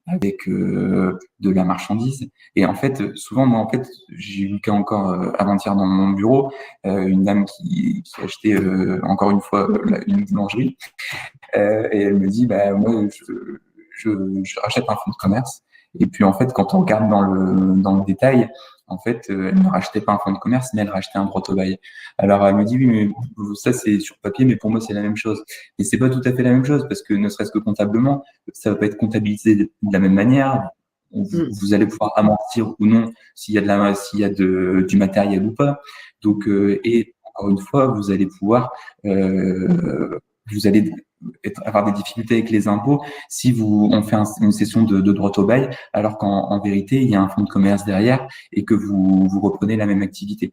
[SPEAKER 4] avec de la marchandise? Et en fait, souvent, moi, j'ai eu le cas encore avant-hier dans mon bureau, une dame qui achetait encore une fois une boulangerie, et elle me dit, moi, je rachète un fonds de commerce. Et puis, en fait, quand on regarde dans le détail, en fait, elle ne rachetait pas un fonds de commerce, mais elle rachetait un droit au bail. Alors, elle me dit, oui, mais ça, c'est sur papier, mais pour moi, c'est la même chose. Et c'est pas tout à fait la même chose, parce que ne serait-ce que comptablement, ça va pas être comptabilisé de la même manière. Vous allez pouvoir amortir ou non s'il y a du matériel ou pas. Donc, et encore une fois, vous allez pouvoir, vous allez avoir des difficultés avec les impôts si on fait une cession de droit au bail, alors qu'en vérité, il y a un fonds de commerce derrière et que vous reprenez la même activité.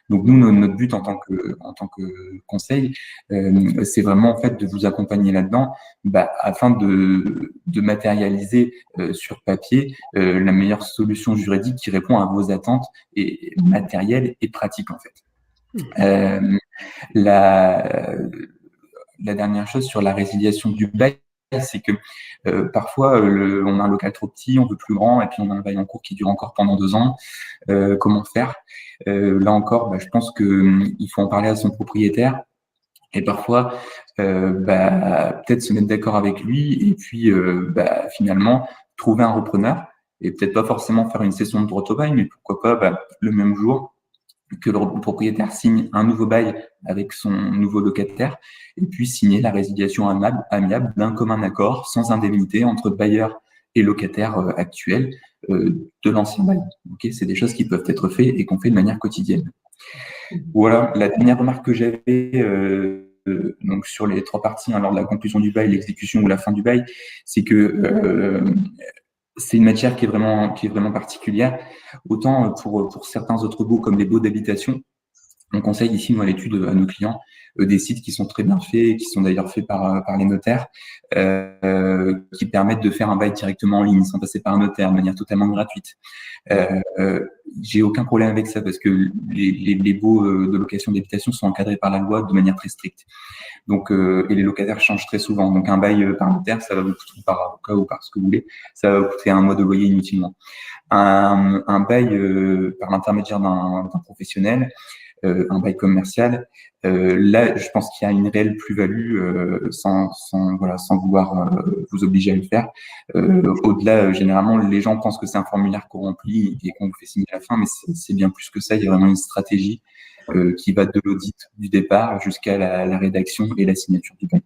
[SPEAKER 4] Donc nous, notre but en tant que conseil, c'est vraiment en fait de vous accompagner là-dedans, afin de matérialiser sur papier la meilleure solution juridique qui répond à vos attentes et matérielles et pratiques en fait. La dernière chose sur la résiliation du bail, c'est que parfois on a un local trop petit, on veut plus grand, et puis on a un bail en cours qui dure encore pendant 2 ans. Comment faire? Là encore, je pense qu'il faut en parler à son propriétaire, et parfois peut-être se mettre d'accord avec lui, et puis finalement trouver un repreneur, et peut-être pas forcément faire une cession de droit au bail, mais pourquoi pas le même jour que le propriétaire signe un nouveau bail avec son nouveau locataire, et puis signer la résiliation amiable d'un commun accord sans indemnité entre bailleur et locataire actuel de l'ancien bail. Okay, c'est des choses qui peuvent être faites et qu'on fait de manière quotidienne. Voilà, la dernière remarque que j'avais donc sur les 3 parties, lors de la conclusion du bail, l'exécution ou la fin du bail, c'est que c'est une matière qui est vraiment particulière. Autant pour certains autres baux comme les baux d'habitation, on conseille ici, nous, à l'étude à nos clients, des sites qui sont très bien faits, qui sont d'ailleurs faits par les notaires, qui permettent de faire un bail directement en ligne, sans passer par un notaire, de manière totalement gratuite. J'ai aucun problème avec ça, parce que les baux de location d'habitation sont encadrés par la loi de manière très stricte. Donc, et les locataires changent très souvent. Donc, un bail par notaire, ça va vous coûter, par avocat ou par ce que vous voulez, ça va vous coûter 1 mois de loyer inutilement. Un bail par l'intermédiaire d'un professionnel, un bail commercial, là, je pense qu'il y a une réelle plus-value sans vouloir vous obliger à le faire. Au-delà, généralement, les gens pensent que c'est un formulaire qu'on remplit et qu'on vous fait signer à la fin, mais c'est bien plus que ça. Il y a vraiment une stratégie qui va de l'audit du départ jusqu'à la rédaction et la signature du bail.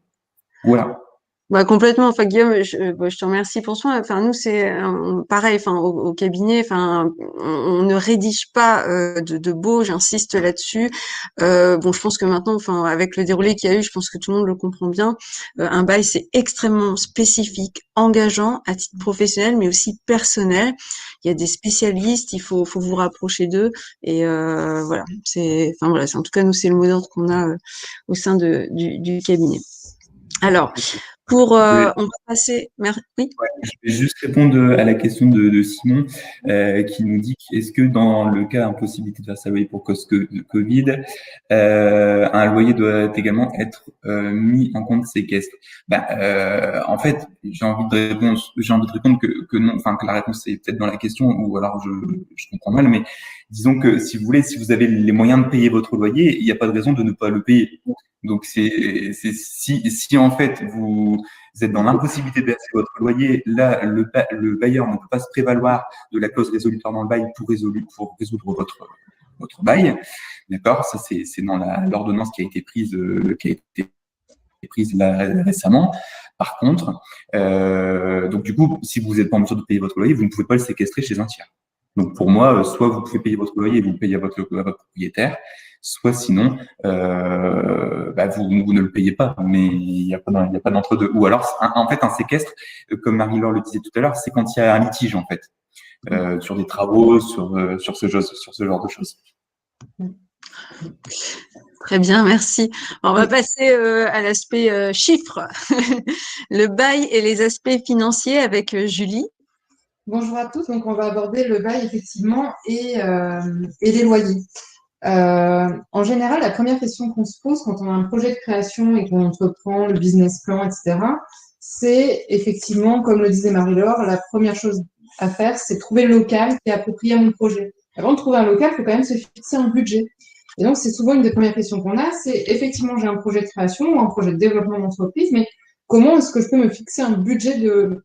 [SPEAKER 4] Voilà.
[SPEAKER 1] Complètement. Enfin, Guillaume, je te remercie pour ça. Enfin, nous, c'est pareil. Enfin, au cabinet, enfin, on ne rédige pas de baux. J'insiste là-dessus. Je pense que maintenant, enfin, avec le déroulé qu'il y a eu, je pense que tout le monde le comprend bien. Un bail, c'est extrêmement spécifique, engageant à titre professionnel, mais aussi personnel. Il y a des spécialistes. Il faut vous rapprocher d'eux. Et voilà. En tout cas, nous, c'est le mot d'ordre qu'on a au sein du cabinet. Alors, on va passer. Oui.
[SPEAKER 4] Ouais, je vais juste répondre à la question de Simon qui nous dit est-ce que dans le cas impossibilité de faire sa loyer pour cause de Covid, un loyer doit également être mis en compte séquestre? En fait, j'ai envie de répondre que non, enfin que la réponse est peut-être dans la question, ou alors je comprends mal, mais disons que si vous avez les moyens de payer votre loyer, il n'y a pas de raison de ne pas le payer. Donc si en fait vous êtes dans l'impossibilité de verser votre loyer, là le bailleur ne peut pas se prévaloir de la clause résolutoire dans le bail pour résoudre votre bail. D'accord, ça c'est dans l'ordonnance qui a été prise là récemment. Par contre, donc du coup, si vous n'êtes pas en mesure de payer votre loyer, vous ne pouvez pas le séquestrer chez un tiers. Donc pour moi, soit vous pouvez payer votre loyer et vous le payez à votre propriétaire, soit sinon, vous ne le payez pas, mais il n'y a pas d'entre-deux. Ou alors, en fait, un séquestre, comme Marie-Laure le disait tout à l'heure, c'est quand il y a un litige, en fait, sur des travaux, sur ce genre de choses.
[SPEAKER 1] Très bien, merci. On va passer à l'aspect chiffres, le bail et les aspects financiers avec Julie.
[SPEAKER 2] Bonjour à tous, donc on va aborder le bail effectivement et les loyers. En général, la première question qu'on se pose quand on a un projet de création et qu'on entreprend le business plan, etc., c'est effectivement, comme le disait Marie-Laure, la première chose à faire, c'est trouver le local qui est approprié à mon projet. Avant de trouver un local, il faut quand même se fixer un budget. Et donc, c'est souvent une des premières questions qu'on a, c'est effectivement, j'ai un projet de création ou un projet de développement d'entreprise, mais comment est-ce que je peux me fixer un budget de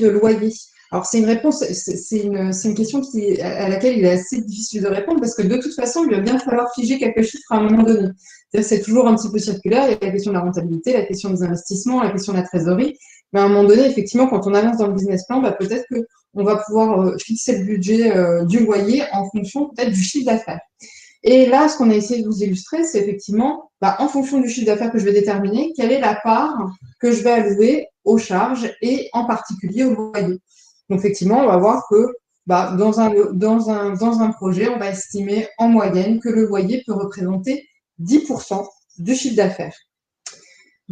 [SPEAKER 2] loyer? Alors, c'est une réponse, c'est une question à laquelle il est assez difficile de répondre parce que de toute façon, il va bien falloir figer quelques chiffres à un moment donné. C'est toujours un petit peu circulaire. Il y a la question de la rentabilité, la question des investissements, la question de la trésorerie. Mais à un moment donné, effectivement, quand on avance dans le business plan, peut-être qu'on va pouvoir fixer le budget du loyer en fonction peut-être du chiffre d'affaires. Et là, ce qu'on a essayé de vous illustrer, c'est effectivement, en fonction du chiffre d'affaires que je vais déterminer, quelle est la part que je vais allouer aux charges et en particulier au loyer. Donc, effectivement, on va voir que dans un projet, on va estimer en moyenne que le loyer peut représenter 10% du chiffre d'affaires.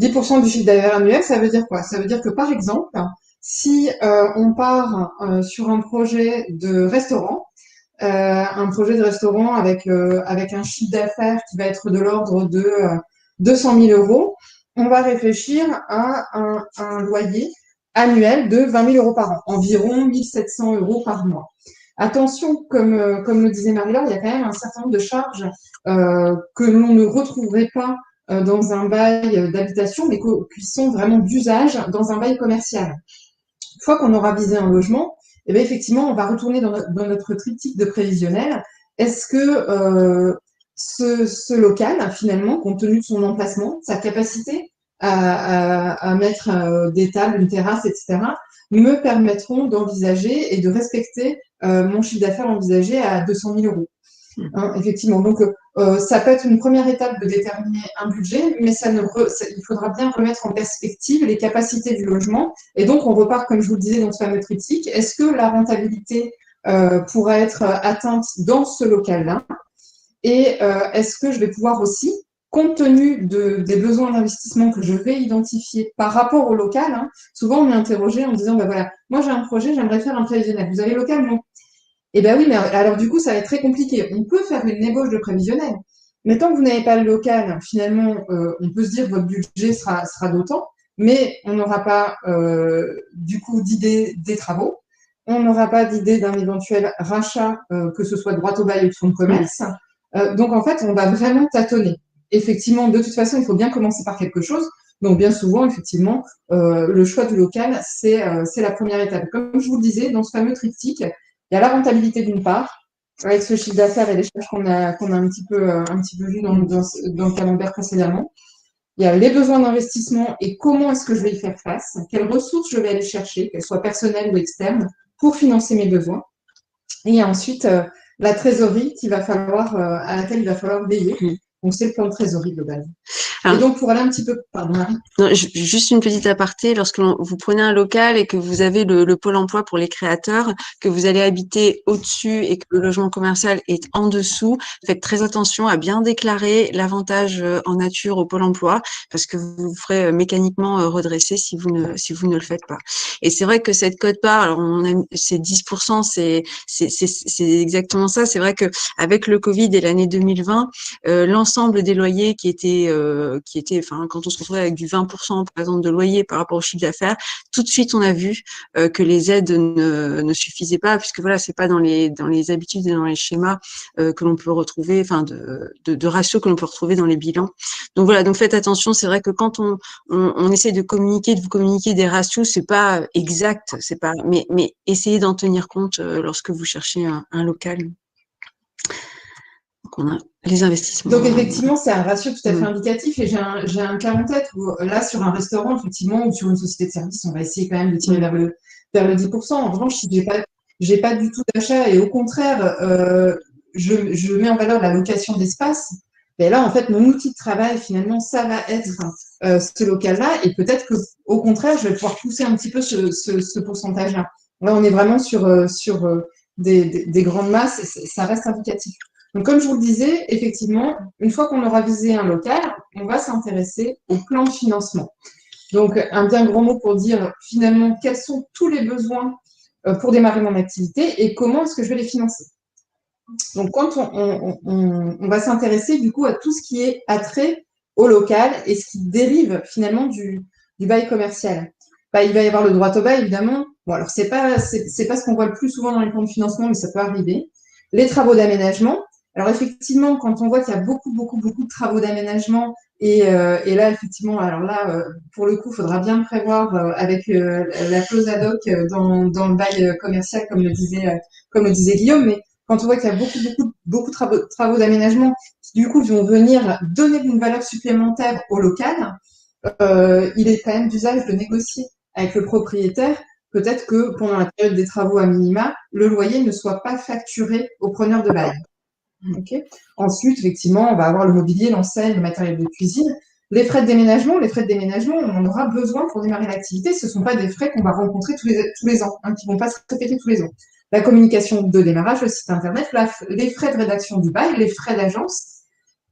[SPEAKER 2] 10% du chiffre d'affaires annuel, ça veut dire quoi? Ça veut dire que, par exemple, si on part sur un projet de restaurant, avec un chiffre d'affaires qui va être de l'ordre de 200 000 €, on va réfléchir à un loyer annuel de 20 000 € par an, environ 1 700 € par mois. Attention, comme le disait Marie-Laure, il y a quand même un certain nombre de charges que l'on ne retrouverait pas dans un bail d'habitation, mais qui sont vraiment d'usage dans un bail commercial. Une fois qu'on aura visé un logement, effectivement, on va retourner dans notre triptyque de prévisionnel. Est-ce que ce local, finalement, compte tenu de son emplacement, sa capacité à mettre des tables, une terrasse, etc., me permettront d'envisager et de respecter mon chiffre d'affaires envisagé à 200 000 €. Effectivement. Donc, ça peut être une première étape de déterminer un budget, mais il faudra bien remettre en perspective les capacités du logement. Et donc, on repart, comme je vous le disais, dans ce fameux critique. Est-ce que la rentabilité pourra être atteinte dans ce local-là? Et est-ce que je vais pouvoir aussi, compte tenu des besoins d'investissement que je vais identifier par rapport au local, souvent on est interrogé en disant, voilà, moi j'ai un projet, j'aimerais faire un prévisionnel. Vous avez le local? Non. Eh bien oui, mais alors du coup, ça va être très compliqué. On peut faire une ébauche de prévisionnel, mais tant que vous n'avez pas le local, finalement, on peut se dire que votre budget sera d'autant, mais on n'aura pas du coup d'idée des travaux, on n'aura pas d'idée d'un éventuel rachat, que ce soit de droit au bail ou de fonds de commerce. Donc en fait, on va vraiment tâtonner. Effectivement, de toute façon, il faut bien commencer par quelque chose. Donc bien souvent, effectivement, le choix du local, c'est la première étape. Comme je vous le disais, dans ce fameux triptyque, il y a la rentabilité d'une part, avec ce chiffre d'affaires et les charges qu'on a un petit peu vu dans le camembert précédemment. Il y a les besoins d'investissement et comment est-ce que je vais y faire face, quelles ressources je vais aller chercher, qu'elles soient personnelles ou externes, pour financer mes besoins. Et il y a ensuite la trésorerie à laquelle il va falloir veiller. Donc, c'est le plan de trésorerie global. Et donc, pour aller un petit peu… Pardon, Marie.
[SPEAKER 1] Non, juste une petite aparté. Lorsque vous prenez un local et que vous avez le pôle emploi pour les créateurs, que vous allez habiter au-dessus et que le logement commercial est en dessous, faites très attention à bien déclarer l'avantage en nature au pôle emploi parce que vous vous ferez mécaniquement redresser si vous ne le faites pas. Et c'est vrai que cette quote-part, alors c'est 10%, c'est exactement ça. C'est vrai que avec le Covid et l'année 2020, l'ensemble des loyers qui étaient, quand on se retrouvait avec du 20% par exemple de loyer par rapport au chiffre d'affaires, tout de suite on a vu que les aides ne suffisaient pas, puisque voilà, c'est pas dans les habitudes et dans les schémas que l'on peut retrouver, de ratios que l'on peut retrouver dans les bilans. Donc voilà, donc faites attention. C'est vrai que quand on essaie de vous communiquer des ratios, c'est pas exact, mais essayez d'en tenir compte lorsque vous cherchez un local. Donc on a les investissements.
[SPEAKER 2] Donc effectivement, c'est un ratio tout à fait indicatif et j'ai un cas en tête où là, sur un restaurant, effectivement, ou sur une société de service, on va essayer quand même de tirer vers le 10%. En revanche, si j'ai pas du tout d'achat et au contraire, je mets en valeur la location d'espace, et là, en fait, mon outil de travail, finalement, ça va être ce local-là. Et peut-être que, au contraire, je vais pouvoir pousser un petit peu ce pourcentage-là. Là, on est vraiment sur des grandes masses et ça reste indicatif. Donc, comme je vous le disais, effectivement, une fois qu'on aura visé un local, on va s'intéresser au plan de financement. Donc, un bien grand mot pour dire, finalement, quels sont tous les besoins pour démarrer mon activité et comment est-ce que je vais les financer. Donc, quand on va s'intéresser du coup à tout ce qui est attrait au local et ce qui dérive finalement du bail commercial. Bah, il va y avoir le droit au bail, évidemment. Bon, alors, c'est pas ce qu'on voit le plus souvent dans les plans de financement, mais ça peut arriver. Les travaux d'aménagement. Alors, effectivement, quand on voit qu'il y a beaucoup de travaux d'aménagement, et là, effectivement, alors là, pour le coup, il faudra bien le prévoir avec la clause ad hoc dans le bail commercial, comme le disait Guillaume, mais quand on voit qu'il y a beaucoup de travaux d'aménagement qui, du coup, vont venir donner une valeur supplémentaire au local, il est quand même d'usage de négocier avec le propriétaire. Peut-être que pendant la période des travaux à minima, le loyer ne soit pas facturé au preneur de bail. Okay. Ensuite, effectivement, on va avoir le mobilier, l'enseigne, le matériel de cuisine. Les frais de déménagement, on en aura besoin pour démarrer l'activité. Ce ne sont pas des frais qu'on va rencontrer tous les ans, qui ne vont pas se répéter tous les ans. La communication de démarrage, le site internet, les frais de rédaction du bail, les frais d'agence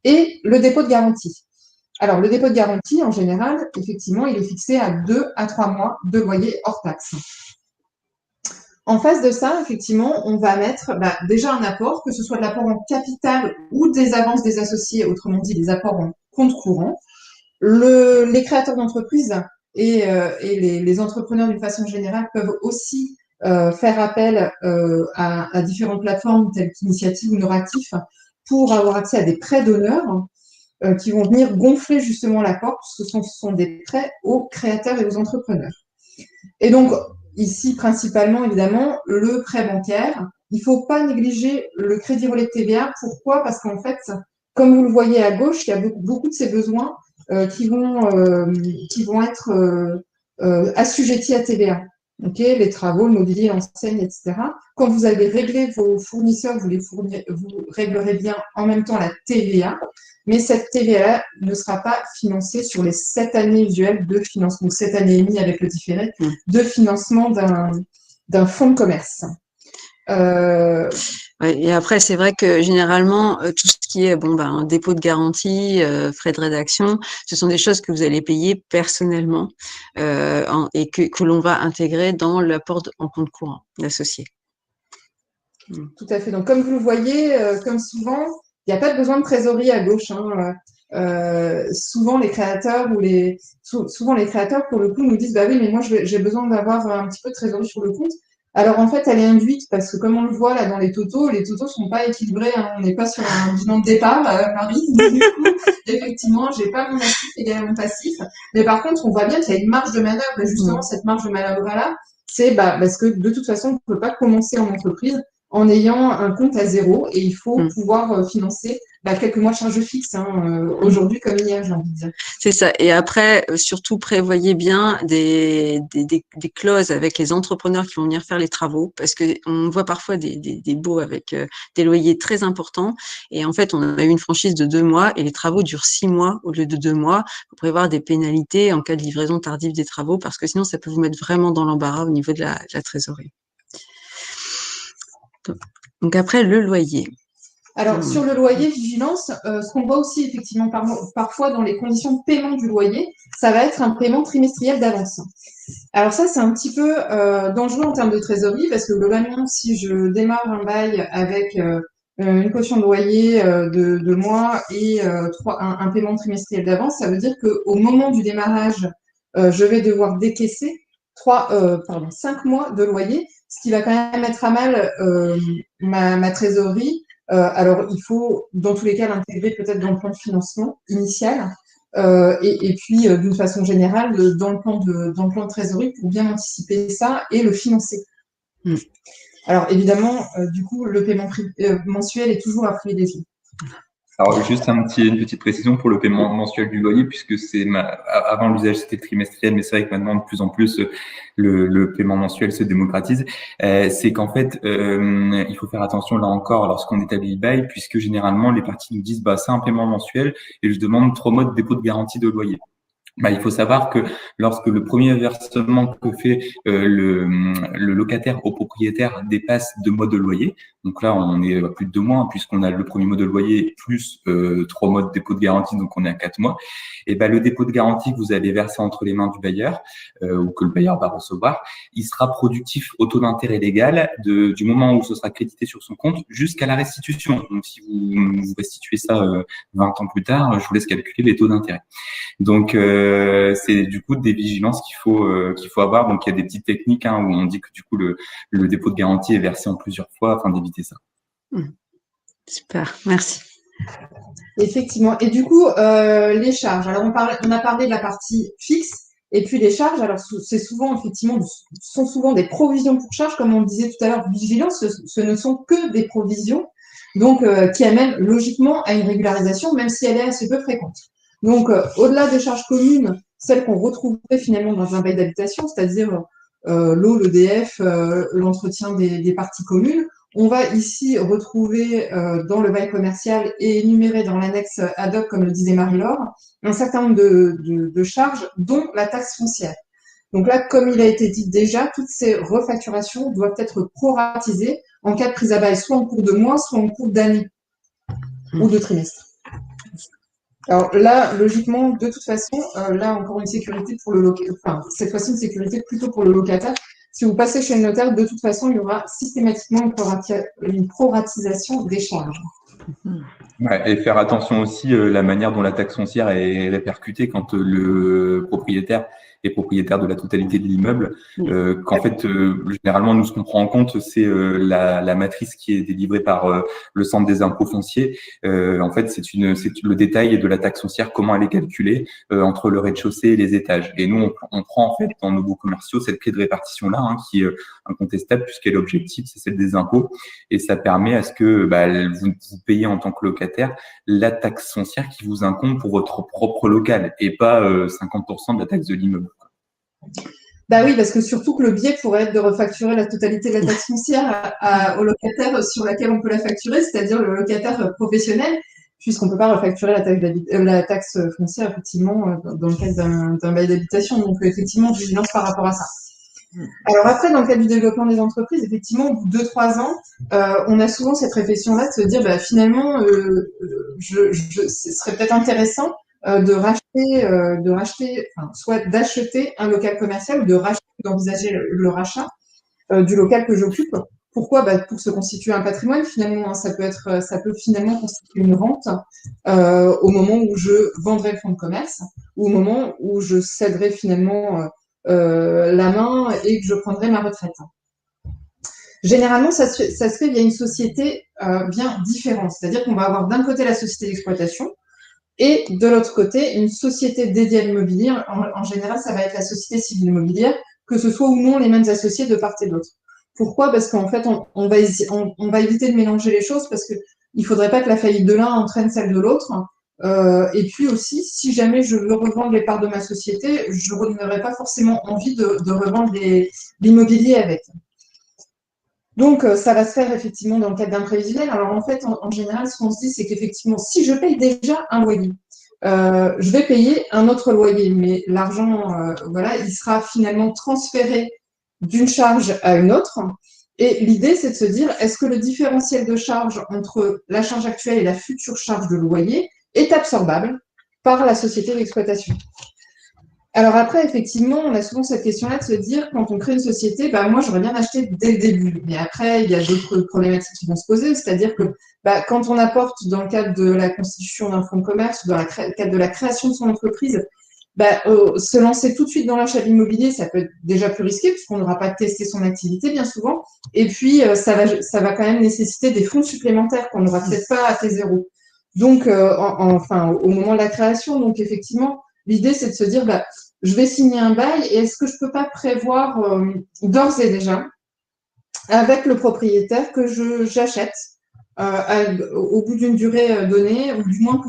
[SPEAKER 2] et le dépôt de garantie. Alors, le dépôt de garantie, en général, effectivement, il est fixé à 2 à 3 mois de loyer hors taxe. En face de ça, effectivement, on va mettre déjà un apport, que ce soit de l'apport en capital ou des avances des associés, autrement dit des apports en compte courant. Les créateurs d'entreprises et les entrepreneurs d'une façon générale peuvent aussi faire appel à différentes plateformes telles qu'Initiative ou Noratif pour avoir accès à des prêts d'honneur qui vont venir gonfler justement l'apport, puisque ce sont des prêts aux créateurs et aux entrepreneurs. Et donc, ici, principalement, évidemment, le prêt bancaire. Il ne faut pas négliger le crédit relais de TVA. Pourquoi? Parce qu'en fait, comme vous le voyez à gauche, il y a beaucoup de ces besoins qui vont être assujettis à TVA. Okay, les travaux, le mobilier, l'enseigne, etc. Quand vous allez régler vos fournisseurs, vous réglerez bien en même temps la TVA, mais cette TVA ne sera pas financée sur les 7 années usuelles de financement, 7 années et demie avec le différé, de financement d'un fonds de commerce.
[SPEAKER 1] Et après, c'est vrai que généralement, tout ce qui est un dépôt de garantie, frais de rédaction, ce sont des choses que vous allez payer personnellement et que l'on va intégrer dans l'apport en compte courant d'associé.
[SPEAKER 2] Tout à fait. Donc, comme vous le voyez, comme souvent, il n'y a pas de besoin de trésorerie à gauche. Souvent, les créateurs pour le coup, nous disent, bah oui, mais moi, j'ai besoin d'avoir un petit peu de trésorerie sur le compte. Alors, en fait, elle est induite parce que, comme on le voit là dans les totaux sont pas équilibrés. On n'est pas sur un bilan de départ, Marie. Du coup, effectivement, j'ai pas mon actif égal à mon passif. Mais par contre, on voit bien qu'il y a une marge de manœuvre. Et justement, cette marge de manœuvre-là, c'est parce que de toute façon, on ne peut pas commencer en entreprise en ayant un compte à zéro et il faut pouvoir financer quelques mois de charges fixes aujourd'hui comme hier, j'ai envie de dire.
[SPEAKER 1] C'est ça. Et après, surtout, prévoyez bien des clauses avec les entrepreneurs qui vont venir faire les travaux parce que on voit parfois des baux avec des loyers très importants et en fait, on a eu une franchise de 2 mois et les travaux durent 6 mois au lieu de 2 mois. Il faut prévoir des pénalités en cas de livraison tardive des travaux parce que sinon, ça peut vous mettre vraiment dans l'embarras au niveau de la trésorerie. Donc après, le loyer.
[SPEAKER 2] Alors, sur le loyer, vigilance, ce qu'on voit aussi effectivement parfois dans les conditions de paiement du loyer, ça va être un paiement trimestriel d'avance. Alors ça, c'est un petit peu dangereux en termes de trésorerie parce que globalement, si je démarre un bail avec une caution de loyer de 2 mois et un paiement trimestriel d'avance, ça veut dire qu'au moment du démarrage, je vais devoir décaisser 5 mois de loyer, ce qui va quand même mettre à mal ma trésorerie. Alors, il faut, dans tous les cas, l'intégrer peut-être dans le plan de financement initial et puis, d'une façon générale, dans le plan de trésorerie pour bien anticiper ça et le financer. Alors, évidemment, du coup, le paiement mensuel est toujours à privilégier.
[SPEAKER 4] Alors, juste une petite précision pour le paiement mensuel du loyer, puisque avant l'usage c'était le trimestriel, mais c'est vrai que maintenant de plus en plus le paiement mensuel se démocratise. C'est qu'en fait, il faut faire attention là encore lorsqu'on établit le bail, puisque généralement les parties nous disent bah c'est un paiement mensuel et je demande 3 mois de dépôt de garantie de loyer. Bah, il faut savoir que lorsque le premier versement que fait le locataire au propriétaire dépasse 2 mois de loyer, donc là on est à plus de 2 mois hein, puisqu'on a le premier mois de loyer plus 3 mois de dépôt de garantie, donc on est à 4 mois. Et ben le dépôt de garantie que vous allez verser entre les mains du bailleur ou que le bailleur va recevoir, il sera productif au taux d'intérêt légal du moment où ce sera crédité sur son compte jusqu'à la restitution. Donc si vous restituez ça 20 ans plus tard, je vous laisse calculer les taux d'intérêt. Donc c'est du coup des vigilances qu'il faut avoir. Donc il y a des petites techniques hein, où on dit que du coup le dépôt de garantie est versé en plusieurs fois afin d'éviter ça.
[SPEAKER 1] Super, merci.
[SPEAKER 2] Effectivement. Et du coup, les charges. Alors on a parlé de la partie fixe. Et puis les charges, alors c'est souvent effectivement, sont souvent des provisions pour charges, comme on disait tout à l'heure, vigilance, ce ne sont que des provisions, donc qui amènent logiquement à une régularisation, même si elle est assez peu fréquente. Donc au-delà des charges communes, celles qu'on retrouverait finalement dans un bail d'habitation, c'est-à-dire l'eau, l'EDF, l'entretien des parties communes, on va ici retrouver dans le bail commercial et énuméré dans l'annexe ad hoc, comme le disait Marie-Laure, un certain nombre de charges, dont la taxe foncière. Donc là, comme il a été dit déjà, toutes ces refacturations doivent être proratisées en cas de prise à bail, soit en cours de mois, soit en cours d'année ou de trimestre. Alors là, logiquement, de toute façon, là encore une sécurité pour le locataire, enfin cette fois-ci une sécurité plutôt pour le locataire. Si vous passez chez le notaire, de toute façon, il y aura systématiquement une proratisation des charges.
[SPEAKER 4] Ouais, et faire attention aussi la manière dont la taxe foncière est répercutée quand le propriétaire est propriétaire de la totalité de l'immeuble. Qu'en fait, généralement, nous, ce qu'on prend en compte, c'est la matrice qui est délivrée par le Centre des impôts fonciers. En fait, c'est le détail de la taxe foncière, comment elle est calculée entre le rez-de-chaussée et les étages. Et nous, on prend en fait dans nos baux commerciaux cette clé de répartition-là, hein, qui est incontestable puisqu'elle est objective, c'est celle des impôts. Et ça permet à ce que vous payez en tant que locataire la taxe foncière qui vous incombe pour votre propre local et pas 50% de la taxe de l'immeuble.
[SPEAKER 2] Bah oui, parce que surtout que le biais pourrait être de refacturer la totalité de la taxe foncière au locataire sur laquelle on peut la facturer, c'est-à-dire le locataire professionnel, puisqu'on ne peut pas refacturer la taxe foncière effectivement dans le cadre d'un bail d'habitation. Donc effectivement, vigilance par rapport à ça. Alors après, dans le cadre du développement des entreprises, effectivement, au bout de 2-3 ans, on a souvent cette réflexion-là de se dire, bah, finalement, ce serait peut-être intéressant de racheter, enfin, soit d'acheter un local commercial ou d'envisager le rachat du local que j'occupe. Pourquoi? Bah, pour se constituer un patrimoine, finalement, hein, ça peut finalement constituer une rente au moment où je vendrai le fonds de commerce ou au moment où je céderai finalement la main et que je prendrai ma retraite. Généralement, ça se fait via une société bien différente. C'est-à-dire qu'on va avoir d'un côté la société d'exploitation et de l'autre côté une société dédiée à l'immobilier. En général, ça va être la société civile immobilière, que ce soit ou non les mêmes associés de part et d'autre. Pourquoi? Parce qu'en fait, on va éviter de mélanger les choses parce que il faudrait pas que la faillite de l'un entraîne celle de l'autre. Et puis aussi, si jamais je veux revendre les parts de ma société, je n'aurais pas forcément envie de revendre l'immobilier avec. Donc, ça va se faire effectivement dans le cadre d'un prévisionnel. Alors, en fait, en général, ce qu'on se dit, c'est qu'effectivement, si je paye déjà un loyer, je vais payer un autre loyer, mais l'argent, voilà, il sera finalement transféré d'une charge à une autre. Et l'idée, c'est de se dire, est-ce que le différentiel de charge entre la charge actuelle et la future charge de loyer est absorbable par la société d'exploitation? Alors après, effectivement, on a souvent cette question-là de se dire, quand on crée une société, bah, moi, j'aurais bien acheté dès le début. Mais après, il y a d'autres problématiques qui vont se poser, c'est-à-dire que quand on apporte dans le cadre de la constitution d'un fonds de commerce ou dans le cadre de la création de son entreprise, se lancer tout de suite dans l'achat de l'immobilier, ça peut être déjà plus risqué puisqu'on n'aura pas testé son activité bien souvent. Et puis, ça va quand même nécessiter des fonds supplémentaires qu'on n'aura peut-être pas à T0. Donc, au moment de la création, donc effectivement, l'idée, c'est de se dire, je vais signer un bail et est-ce que je peux pas prévoir d'ores et déjà avec le propriétaire que j'achète au bout d'une durée donnée, ou du moins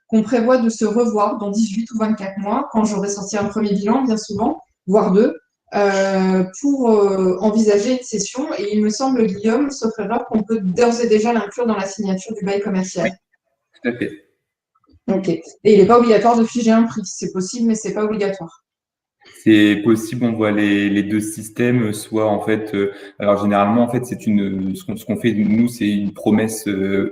[SPEAKER 2] qu'on prévoit de se revoir dans 18 ou 24 mois, quand j'aurai sorti un premier bilan, bien souvent, voire deux, pour envisager une cession. Et il me semble, Guillaume, sauf erreur, qu'on peut d'ores et déjà l'inclure dans la signature du bail commercial.
[SPEAKER 4] Tout à fait.
[SPEAKER 2] Ok. Et il n'est pas obligatoire de figer un prix. C'est possible, mais c'est pas obligatoire.
[SPEAKER 4] C'est possible, on voit les deux systèmes, soit en fait, alors généralement en fait c'est ce qu'on fait nous c'est une promesse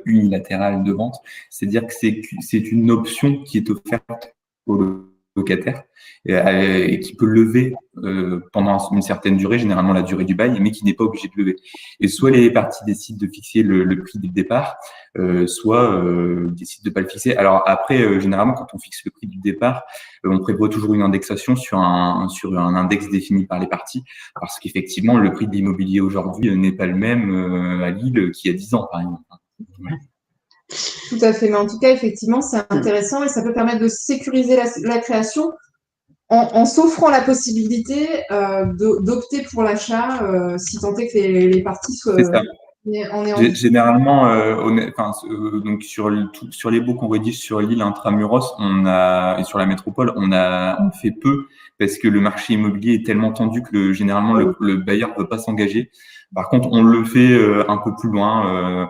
[SPEAKER 4] unilatérale de vente, c'est-à-dire que c'est une option qui est offerte au locataire et qui peut lever pendant une certaine durée, généralement la durée du bail, mais qui n'est pas obligé de lever. Et soit les parties décident de fixer le prix dès le départ, soit décident de pas le fixer. Alors après, généralement quand on fixe le prix du départ, on prévoit toujours une indexation sur un index défini par les parties, parce qu'effectivement, le prix de l'immobilier aujourd'hui n'est pas le même à Lille qu'il y a 10 ans, par exemple. Ouais.
[SPEAKER 2] Tout à fait. Mais en tout cas, effectivement, c'est intéressant et ça peut permettre de sécuriser la création en s'offrant la possibilité d'opter pour l'achat si tant est que les parties soient.
[SPEAKER 4] C'est ça. Généralement, donc sur les baux qu'on rédige sur l'île intramuros, et sur la métropole, on fait peu parce que le marché immobilier est tellement tendu que généralement le bailleur ne veut pas s'engager. Par contre, on le fait un peu plus loin,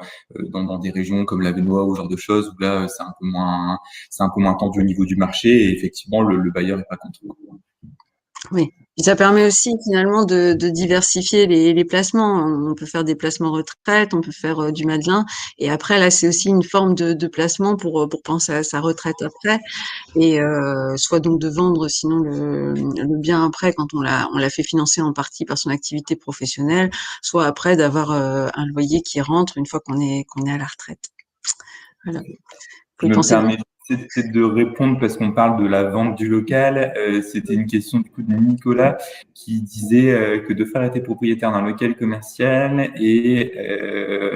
[SPEAKER 4] dans des régions comme l'Avesnois ou ce genre de choses où là c'est un peu moins tendu au niveau du marché et effectivement le bailleur n'est pas contre.
[SPEAKER 1] Oui. Et ça permet aussi finalement de diversifier les placements. On peut faire des placements retraite, on peut faire du Madelin. Et après, là, c'est aussi une forme de placement pour penser à sa retraite après. Et soit donc de vendre sinon le bien après quand on l'a fait financer en partie par son activité professionnelle, soit après d'avoir un loyer qui rentre une fois qu'on est à la retraite. Voilà.
[SPEAKER 4] Je me permets peut-être de répondre parce qu'on parle de la vente du local. C'était une question du coup de Nicolas qui disait que deux frères étaient propriétaires d'un local commercial et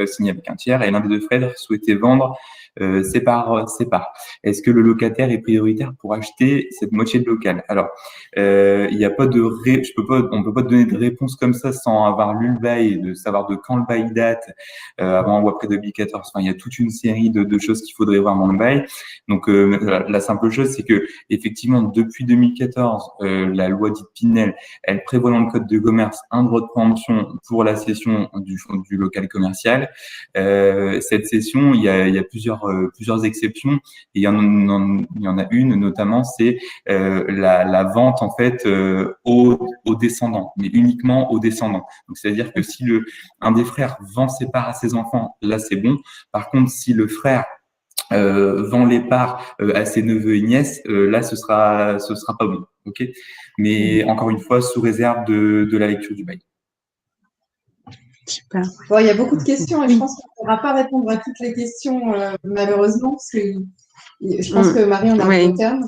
[SPEAKER 4] signé avec un tiers et l'un des deux frères souhaitait vendre ses parts. Est-ce que le locataire est prioritaire pour acheter cette moitié de local? Alors, il n'y a pas on peut pas donner de réponse comme ça sans avoir lu le bail, de savoir de quand le bail date, avant ou après 2014. Enfin, il y a toute une série de choses qu'il faudrait voir dans le bail. Donc, la simple chose, c'est que effectivement, depuis 2014, la loi dite Pinel, elle prévoit dans le code de commerce un droit de préemption pour la cession du local commercial. Cette cession, il y a plusieurs exceptions. Et il y en a une notamment, c'est la vente en fait aux descendants, mais uniquement aux descendants. Donc c'est-à-dire que si un des frères vend ses parts à ses enfants, là c'est bon. Par contre, si le frère vend les parts à ses neveux et nièces, là ce sera pas bon. Ok. Mais encore une fois, sous réserve de la lecture du bail.
[SPEAKER 2] Super. Bon, il y a beaucoup de questions et je pense qu'on ne pourra pas répondre à toutes les questions malheureusement parce que je pense que Marie, on arrive au terme.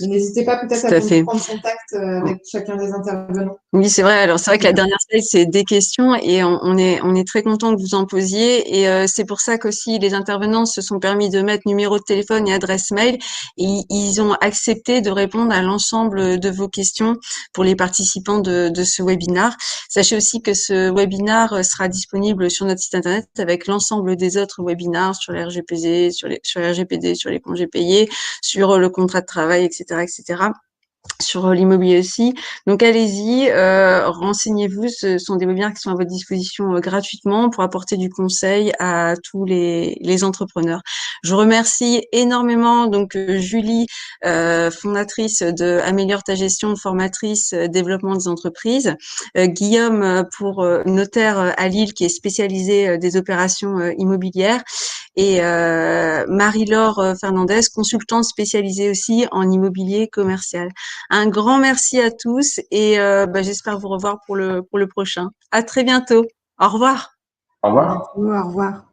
[SPEAKER 2] N'hésitez pas peut-être à prendre contact avec chacun des intervenants.
[SPEAKER 1] Oui, c'est vrai. Alors, c'est vrai que la dernière slide, c'est des questions et on est très content que vous en posiez. Et c'est pour ça qu'aussi les intervenants se sont permis de mettre numéro de téléphone et adresse mail. Et ils ont accepté de répondre à l'ensemble de vos questions pour les participants de ce webinaire. Sachez aussi que ce webinaire sera disponible sur notre site internet avec l'ensemble des autres webinaires sur les RGPD, sur les congés payés, sur le contrat de travail, etc., sur l'immobilier aussi. Donc allez-y, renseignez-vous. Ce sont des webinaires qui sont à votre disposition gratuitement pour apporter du conseil à tous les entrepreneurs. Je remercie énormément donc Julie, fondatrice de Améliore ta gestion, formatrice développement des entreprises, Guillaume pour notaire à Lille qui est spécialisé des opérations immobilières, et Marie-Laure Fernandez, consultante spécialisée aussi en immobilier commercial. Un grand merci à tous et j'espère vous revoir pour le prochain. À très bientôt. Au revoir.
[SPEAKER 4] Au revoir.
[SPEAKER 3] Au revoir.